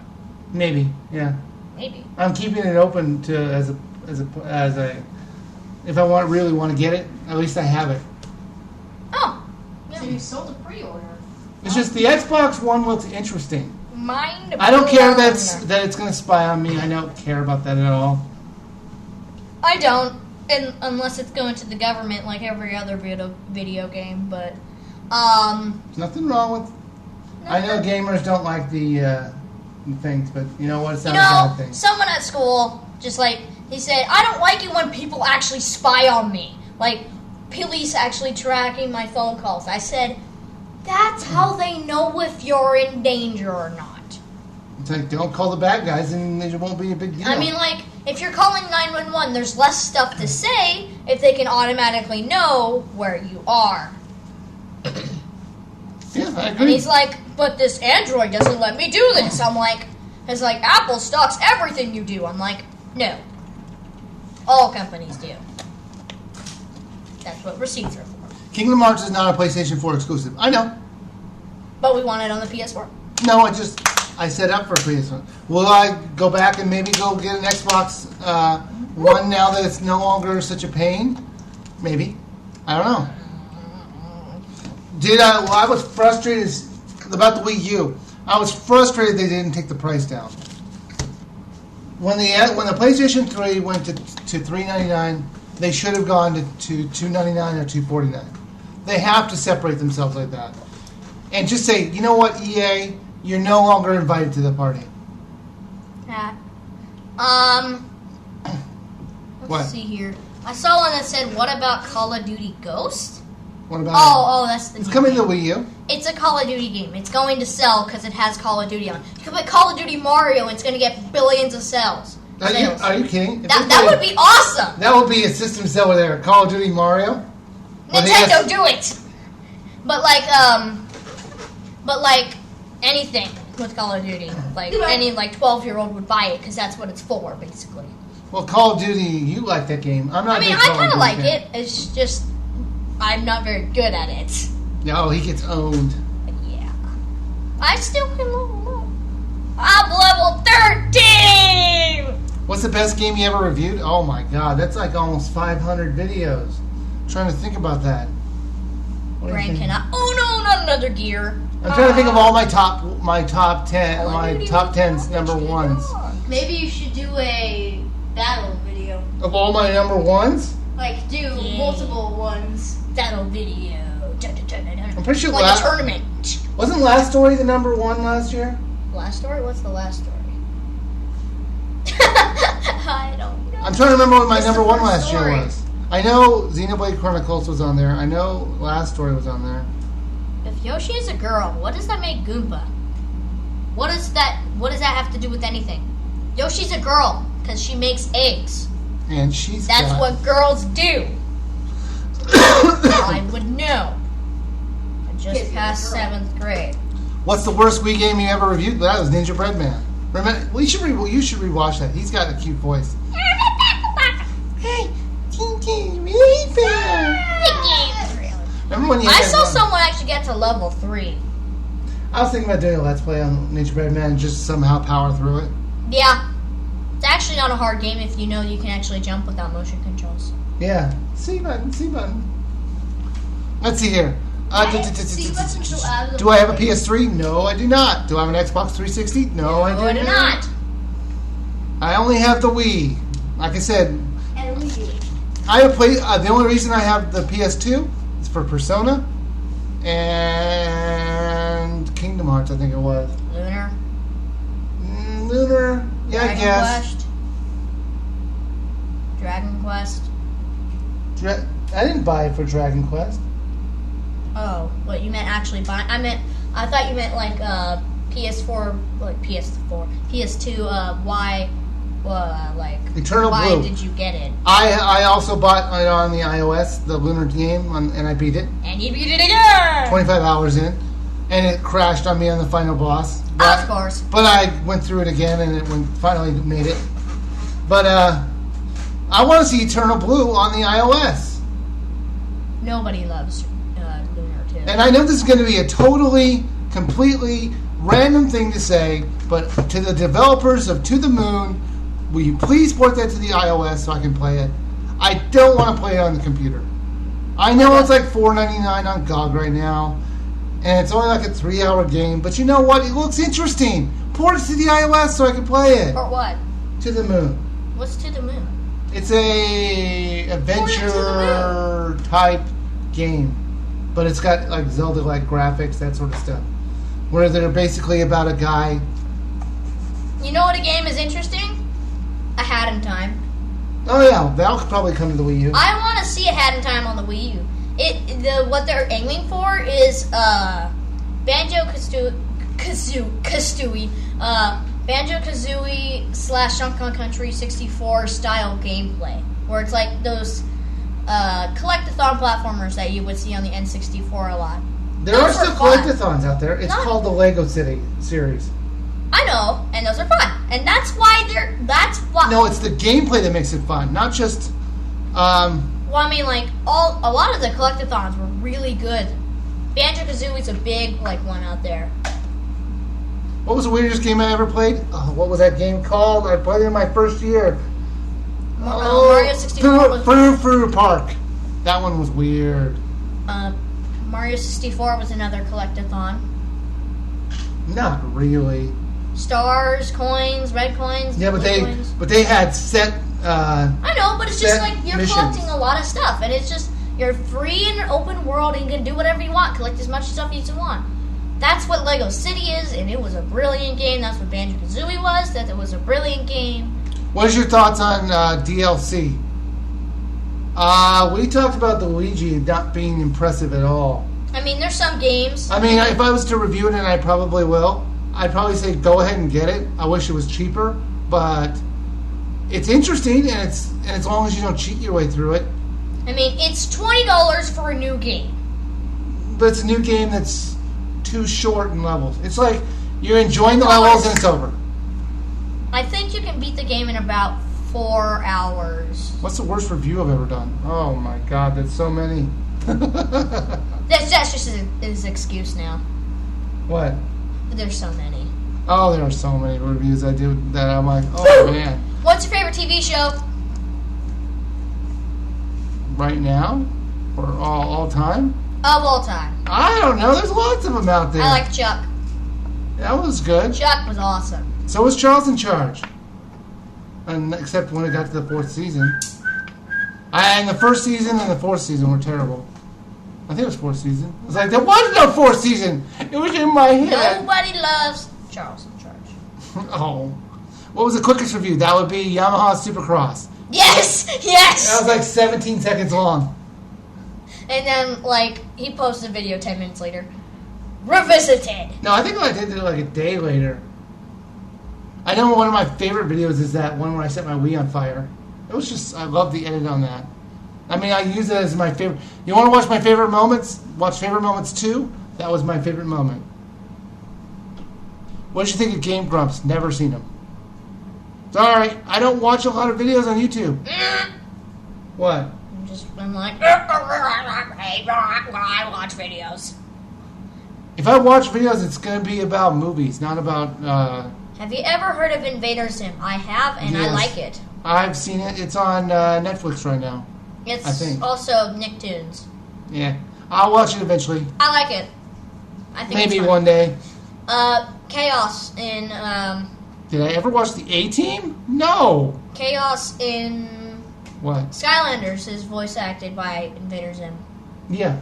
Maybe, yeah. Maybe. I'm keeping it open to as a if I really want to get it, at least I have it. Oh. So you sold a pre-order. It's just the Xbox One looks interesting. Mind I don't care blown. that it's going to spy on me. I don't care about that at all. I don't, unless it's going to the government like every other video game. But There's nothing wrong with. I know gamers don't like the things, but you know what? It's not a bad thing. Someone at school just he said, I don't like it when people actually spy on me, like police actually tracking my phone calls. I said, that's how they know if you're in danger or not. It's like, don't call the bad guys and it won't be a big deal. I mean, if you're calling 911, there's less stuff to say if they can automatically know where you are. Yeah, I agree. And he's like, but this Android doesn't let me do this. I'm like, it's like, Apple stocks everything you do. I'm like, no. All companies do. That's what receipts are for. Kingdom Hearts is not a PlayStation 4 exclusive. I know. But we want it on the PS4. No, I set up for a PS4. Will I go back and maybe go get an Xbox One now that it's no longer such a pain? Maybe. I don't know. I was frustrated about the Wii U. I was frustrated they didn't take the price down. When the PlayStation 3 went to $399, they should have gone to $299 or $249. They have to separate themselves like that. And just say, you know what, EA, you're no longer invited to the party. Yeah. What? Let's see here. I saw one that said, what about Call of Duty Ghost? What about Oh, that's the It's new coming game. to Wii U. It's a Call of Duty game. It's going to sell because it has Call of Duty on it. You can put Call of Duty Mario, it's going to get billions of sales. Are you kidding? If That they- would be awesome. That would be a system seller there. Call of Duty Mario. Nintendo, do it. But anything with Call of Duty, any 12-year-old would buy it because that's what it's for, basically. Well, Call of Duty, you like that game. I'm not. I mean, I kind of like it. It's just I'm not very good at it. No, he gets owned. But yeah, I still can level up. I'm level 13. What's the best game you ever reviewed? Oh my god, that's like almost 500 videos. I'm trying to think about that. What do you Brain think? cannot. Oh no, not another gear. I'm trying to think of all my top 10, Call of my Duty top was 10's not number what you ones. want. Maybe you should do a battle video. Of all my number ones, Like, do Yeah. multiple ones. Battle video. I'm pretty sure like a last, tournament. wasn't Last Story the number one last year? Last story? What's the last story? I don't know. I'm trying to remember what my It's number the one first last year story. was. I know Xenoblade Chronicles was on there. I know Last Story was on there. If Yoshi is a girl, what does that make Goomba? What does that have to do with anything? Yoshi's a girl because she makes eggs. And she's That's got- what girls do. I would know. I just Kids passed are a girl. 7th grade. What's the worst Wii game you ever reviewed? That was Ninja Breadman. Remember, you should rewatch that. He's got a cute voice. Hey, Tinky, really fair. Remember when you? I had saw that- someone actually get to level 3. I was thinking about doing a Let's Play on Ninja Breadman and just somehow power through it. Yeah. It's actually not a hard game if you know you can actually jump without motion controls. Yeah. C button. Let's see here. Do I have a PS3? No, I do not. Do I have an Xbox 360? No, I do not. I only have the Wii. Like I said, And we do. I have played. The only reason I have the PS2 is for Persona and Kingdom Hearts. I think it was Lunar. Lunar. Yeah, I guess. Dragon Quest. I didn't buy it for Dragon Quest. Oh, what you meant actually buy? I thought you meant like PS4, like PS2. Why? Like Eternal why Blue. did you get it? I also bought it on the iOS, the Lunar game, and I beat it. And you beat it again. 25 hours in, and it crashed on me on the final boss. Of course. But I went through it again, and it finally made it. But I want to see Eternal Blue on the iOS. Nobody loves Lunar 2. And I know this is going to be a totally, completely random thing to say, but to the developers of To the Moon, will you please port that to the iOS so I can play it? I don't want to play it on the computer. I know it's like $4.99 on GOG right now, and it's only like a 3-hour game, but you know what? It looks interesting. Port it to the iOS so I can play it. Or what? To the Moon. What's To the Moon? It's a To adventure type game, but it's got like Zelda-like graphics, that sort of stuff, where they're basically about a guy. You know what a game is interesting? A Hat in Time. Oh yeah, that'll probably come to the Wii U. I want to see a Hat in Time on the Wii U. What they're aiming for is Banjo-Kazooie, Banjo-Kazooie / Donkey Kong Country 64 style gameplay, where it's like those collect-a-thon platformers that you would see on the N64 a lot. There are Those still fun. collectathons out there. It's Not- called the Lego City series. I know, and those are fun, and that's why No, it's the gameplay that makes it fun, not just. Well, I mean, like a lot of the collectathons were really good. Banjo-Kazooie's a big one out there. What was the weirdest game I ever played? Oh, what was that game called? I played it in my first year. Mario 64 was Furu Park. That one was weird. Mario 64 was another collectathon. Not really. Stars, coins, red coins. Yeah, blue coins. but they had set. I know, but it's just set like you're missions. collecting a lot of stuff, and it's just you're free in an open world, and you can do whatever you want, collect as much stuff as you want. That's what Lego City is, and it was a brilliant game. That's what Banjo-Kazooie was. That it was a brilliant game. What is your thoughts on DLC? We talked about the Luigi not being impressive at all. I mean, there's some games. I mean, if I was to review it, and I probably will, I'd probably say go ahead and get it. I wish it was cheaper, but it's interesting, and it's as long as you don't cheat your way through it. I mean, it's $20 for a new game. But it's a new game that's too short in levels. It's like you're enjoying the levels and it's over. I think you can beat the game in about 4 hours. What's the worst review I've ever done? Oh my god, that's so many. That's just his excuse now. What? There's so many. Oh, there are so many reviews I do that I'm like, oh man. What's your favorite TV show? Right now? Or all time? Of all time. I don't know. There's lots of them out there. I like Chuck. That was good. Chuck was awesome. So was Charles in Charge. And except when it got to the 4th season. And the 1st season and the 4th season were terrible. I think it was 4th season. I was like, there was no 4th season. It was in my head. Nobody loves Charles in Charge. Oh. What was the quickest review? That would be Yamaha Supercross. Yes! Yes! That was like 17 seconds long. And then, he posted a video 10 minutes later. Revisited! No, I think I did it like a day later. I know one of my favorite videos is that one where I set my Wii on fire. It was just, I love the edit on that. I mean, I use it as my favorite. You want to watch my favorite moments? Watch Favorite Moments 2. That was my favorite moment. What did you think of Game Grumps? Never seen them. Sorry, I don't watch a lot of videos on YouTube. What? I'm like, I watch videos. If I watch videos, it's going to be about movies, not about... Have you ever heard of Invader Zim? I have, and I Yes. like it. I've seen it. It's on Netflix right now. It's I think. also Nicktoons. Yeah. I'll watch it eventually. I like it. I think Maybe it's fun. one day. Chaos in Did I ever watch the A-Team? No. Chaos in What? Skylanders is voice acted by Invader Zim. Yeah.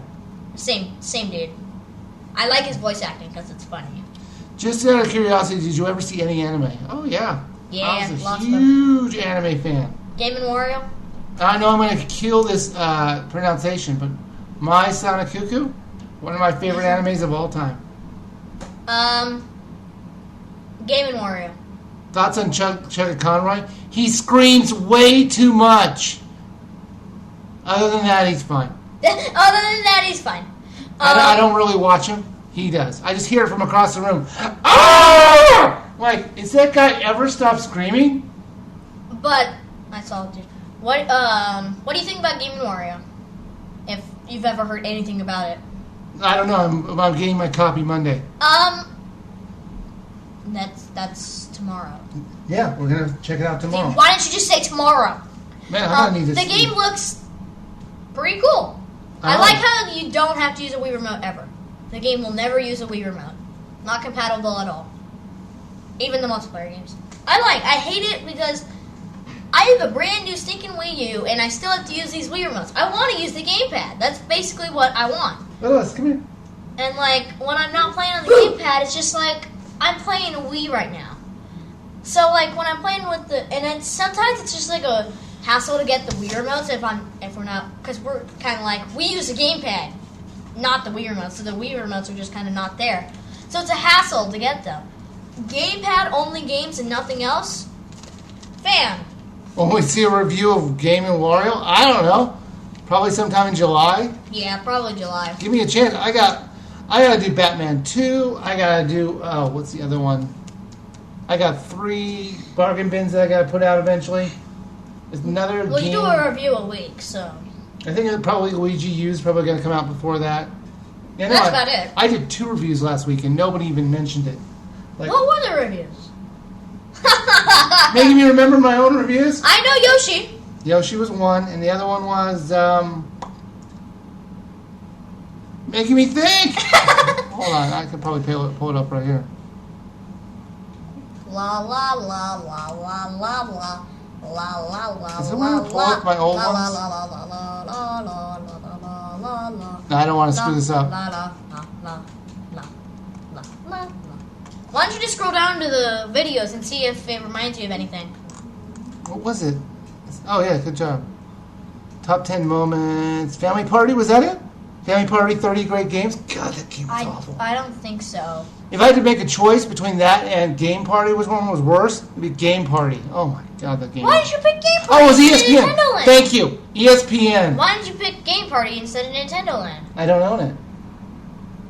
Same dude. I like his voice acting because it's funny. Just out of curiosity, did you ever see any anime? Oh, yeah. Yeah, I was a lots of them. huge anime fan. Game and Wario. I know I'm going to kill this pronunciation, but Mai Sanakuku? One of my favorite animes of all time. Game & Wario. Thoughts on Chuck Conroy? He screams way too much. Other than that, he's fine. Other than that, he's fine. I don't really watch him. He does. I just hear it from across the room. Ah! Like, is that guy ever stopped screaming? But I saw it. What do you think about Game & Wario? If you've ever heard anything about it. I don't know. I'm getting my copy Monday. That's tomorrow. Yeah, we're gonna check it out tomorrow. Why don't you just say tomorrow? Man, I don't need The this. game looks pretty cool. I like how you don't have to use a Wii remote ever. The game will never use a Wii remote. Not compatible at all. Even the multiplayer games. I hate it because I have a brand new stinking Wii U and I still have to use these Wii remotes. I want to use the gamepad. That's basically what I want. Lois, come here. And like when I'm not playing on the gamepad, it's just like I'm playing a Wii right now. So like when I'm playing with sometimes it's just like a hassle to get the Wii remotes if we're not, because we're kind of like, we use a gamepad, not the Wii remotes, so the Wii remotes are just kind of not there. So it's a hassle to get them. Gamepad only games and nothing else? Fam. When we see a review of Game & Wario, I don't know. Probably sometime in July. Yeah, probably July. Give me a chance. I gotta do Batman 2. I gotta do what's the other one? I got 3 bargain bins that I gotta put out eventually. There's another Well, game. you do a review a week, so. I think it probably Luigi U's probably gonna come out before that. Yeah, That's about it. I did 2 reviews last week and nobody even mentioned it. Like, What were the reviews? making me remember my own reviews. I know Yoshi. Yoshi was one, and the other one was making me think. Hold on, I could probably pull it up right here. La la la la la la la. La la la. Is it when I pull up my old ones? No, I don't want to screw this up. Why don't you just scroll down to the videos and see if it reminds you of anything? What was it? Oh yeah, good job. Top 10 moments. Family Party, was that it? Family Party, 30 Great Games. God, that game was awful. I don't think so. If I had to make a choice between that and Game Party, which one was worse? It'd be Game Party. Oh my God, that game. Why did you pick Game Party? Oh, it was instead of ESPN. Nintendo Land? Thank you, ESPN. Why did you pick Game Party instead of Nintendo Land? I don't own it.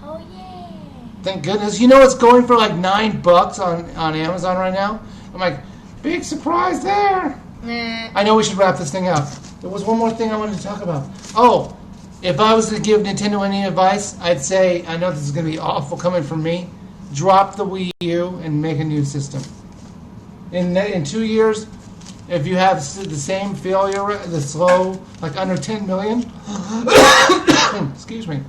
Oh yay! Thank goodness. You know it's going for like $9 on Amazon right now? I'm like, big surprise there. Nah. I know we should wrap this thing up. There was one more thing I wanted to talk about. Oh, if I was to give Nintendo any advice, I'd say, I know this is going to be awful coming from me, drop the Wii U and make a new system. In 2 years, if you have the same failure, the slow, like under 10 million, excuse me,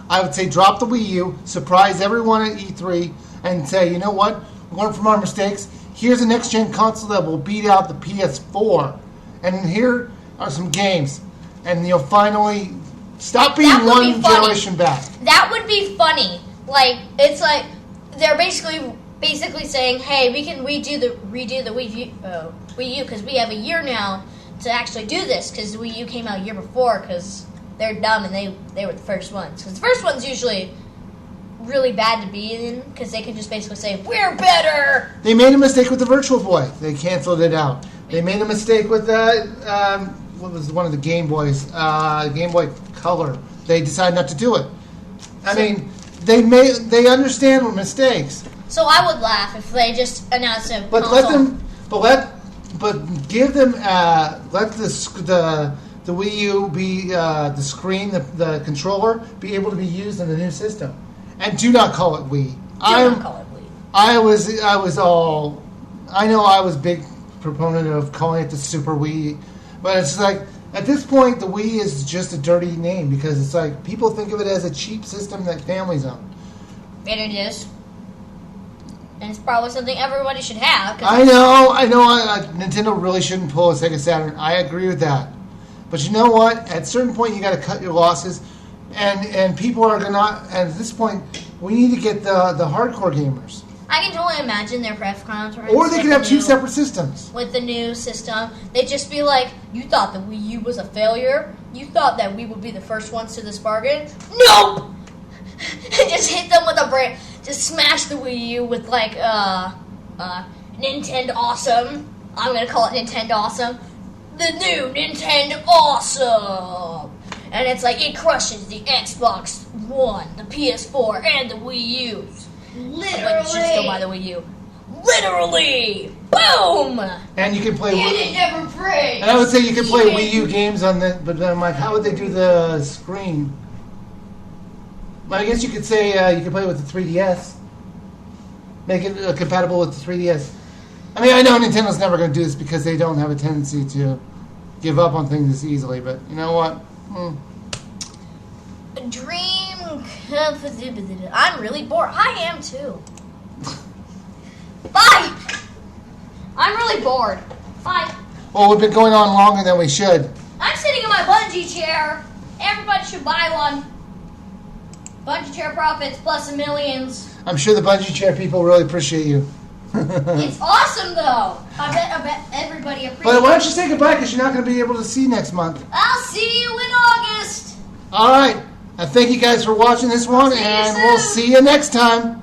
I would say drop the Wii U, surprise everyone at E3, and say, you know what, learn from our mistakes. Here's a next-gen console that will beat out the PS4. And here are some games. And you'll finally stop being That would one be funny. generation back. That would be funny. Like it's like they're basically saying, "Hey, we can redo the Wii U because we have a year now to actually do this because the Wii U came out a year before because they're dumb and they were the first ones. Because the first one's usually really bad to be in because they can just basically say we're better." They made a mistake with the Virtual Boy. They canceled it out. They made a mistake with what was one of the Game Boys, Game Boy Color. They decided not to do it. I mean, they understand mistakes. So I would laugh if they just announced a But console. give them let the Wii U be the screen, the controller be able to be used in the new system, and do not call it Wii. Do not call it Wii. I know I was big proponent of calling it the Super Wii, but it's like at this point the Wii is just a dirty name because it's like people think of it as a cheap system that families own. And it is. And it's probably something everybody should have. I know. Nintendo really shouldn't pull a Sega Saturn. I agree with that. But you know what? At a certain point, you got to cut your losses, and people are gonna. And at this point, we need to get the hardcore gamers. I can totally imagine their press conference. Or they with could the have two new- separate systems. With the new system, they'd just be like, "You thought the Wii U was a failure? You thought that we would be the first ones to this bargain? Nope!" And just hit them with a brick. Just smash the Wii U with like Nintendo Awesome. I'm gonna call it Nintendo Awesome. The new Nintendo Awesome. And it's like it crushes the Xbox One, the PS4, and the Wii U's. But you should still buy the Wii U. Literally! Boom! And you can play. And it never breaks. And I would say you could play Wii U games on that, but I'm like, how would they do the screen? Well, I guess you could say you could play with the 3DS. Make it compatible with the 3DS. I mean, I know Nintendo's never going to do this because they don't have a tendency to give up on things this easily, but you know what? Dream. I'm really bored. I am too. Bye! I'm really bored. Bye. Well, we've been going on longer than we should. I'm sitting in my bungee chair. Everybody should buy one. Bungee chair profits plus millions. I'm sure the bungee chair people really appreciate you. It's awesome though. I bet everybody appreciates But it. why don't you say goodbye because you're not going to be able to see next month. I'll see you in August. All right. Thank you guys for watching this one, See you and soon. we'll see you next time.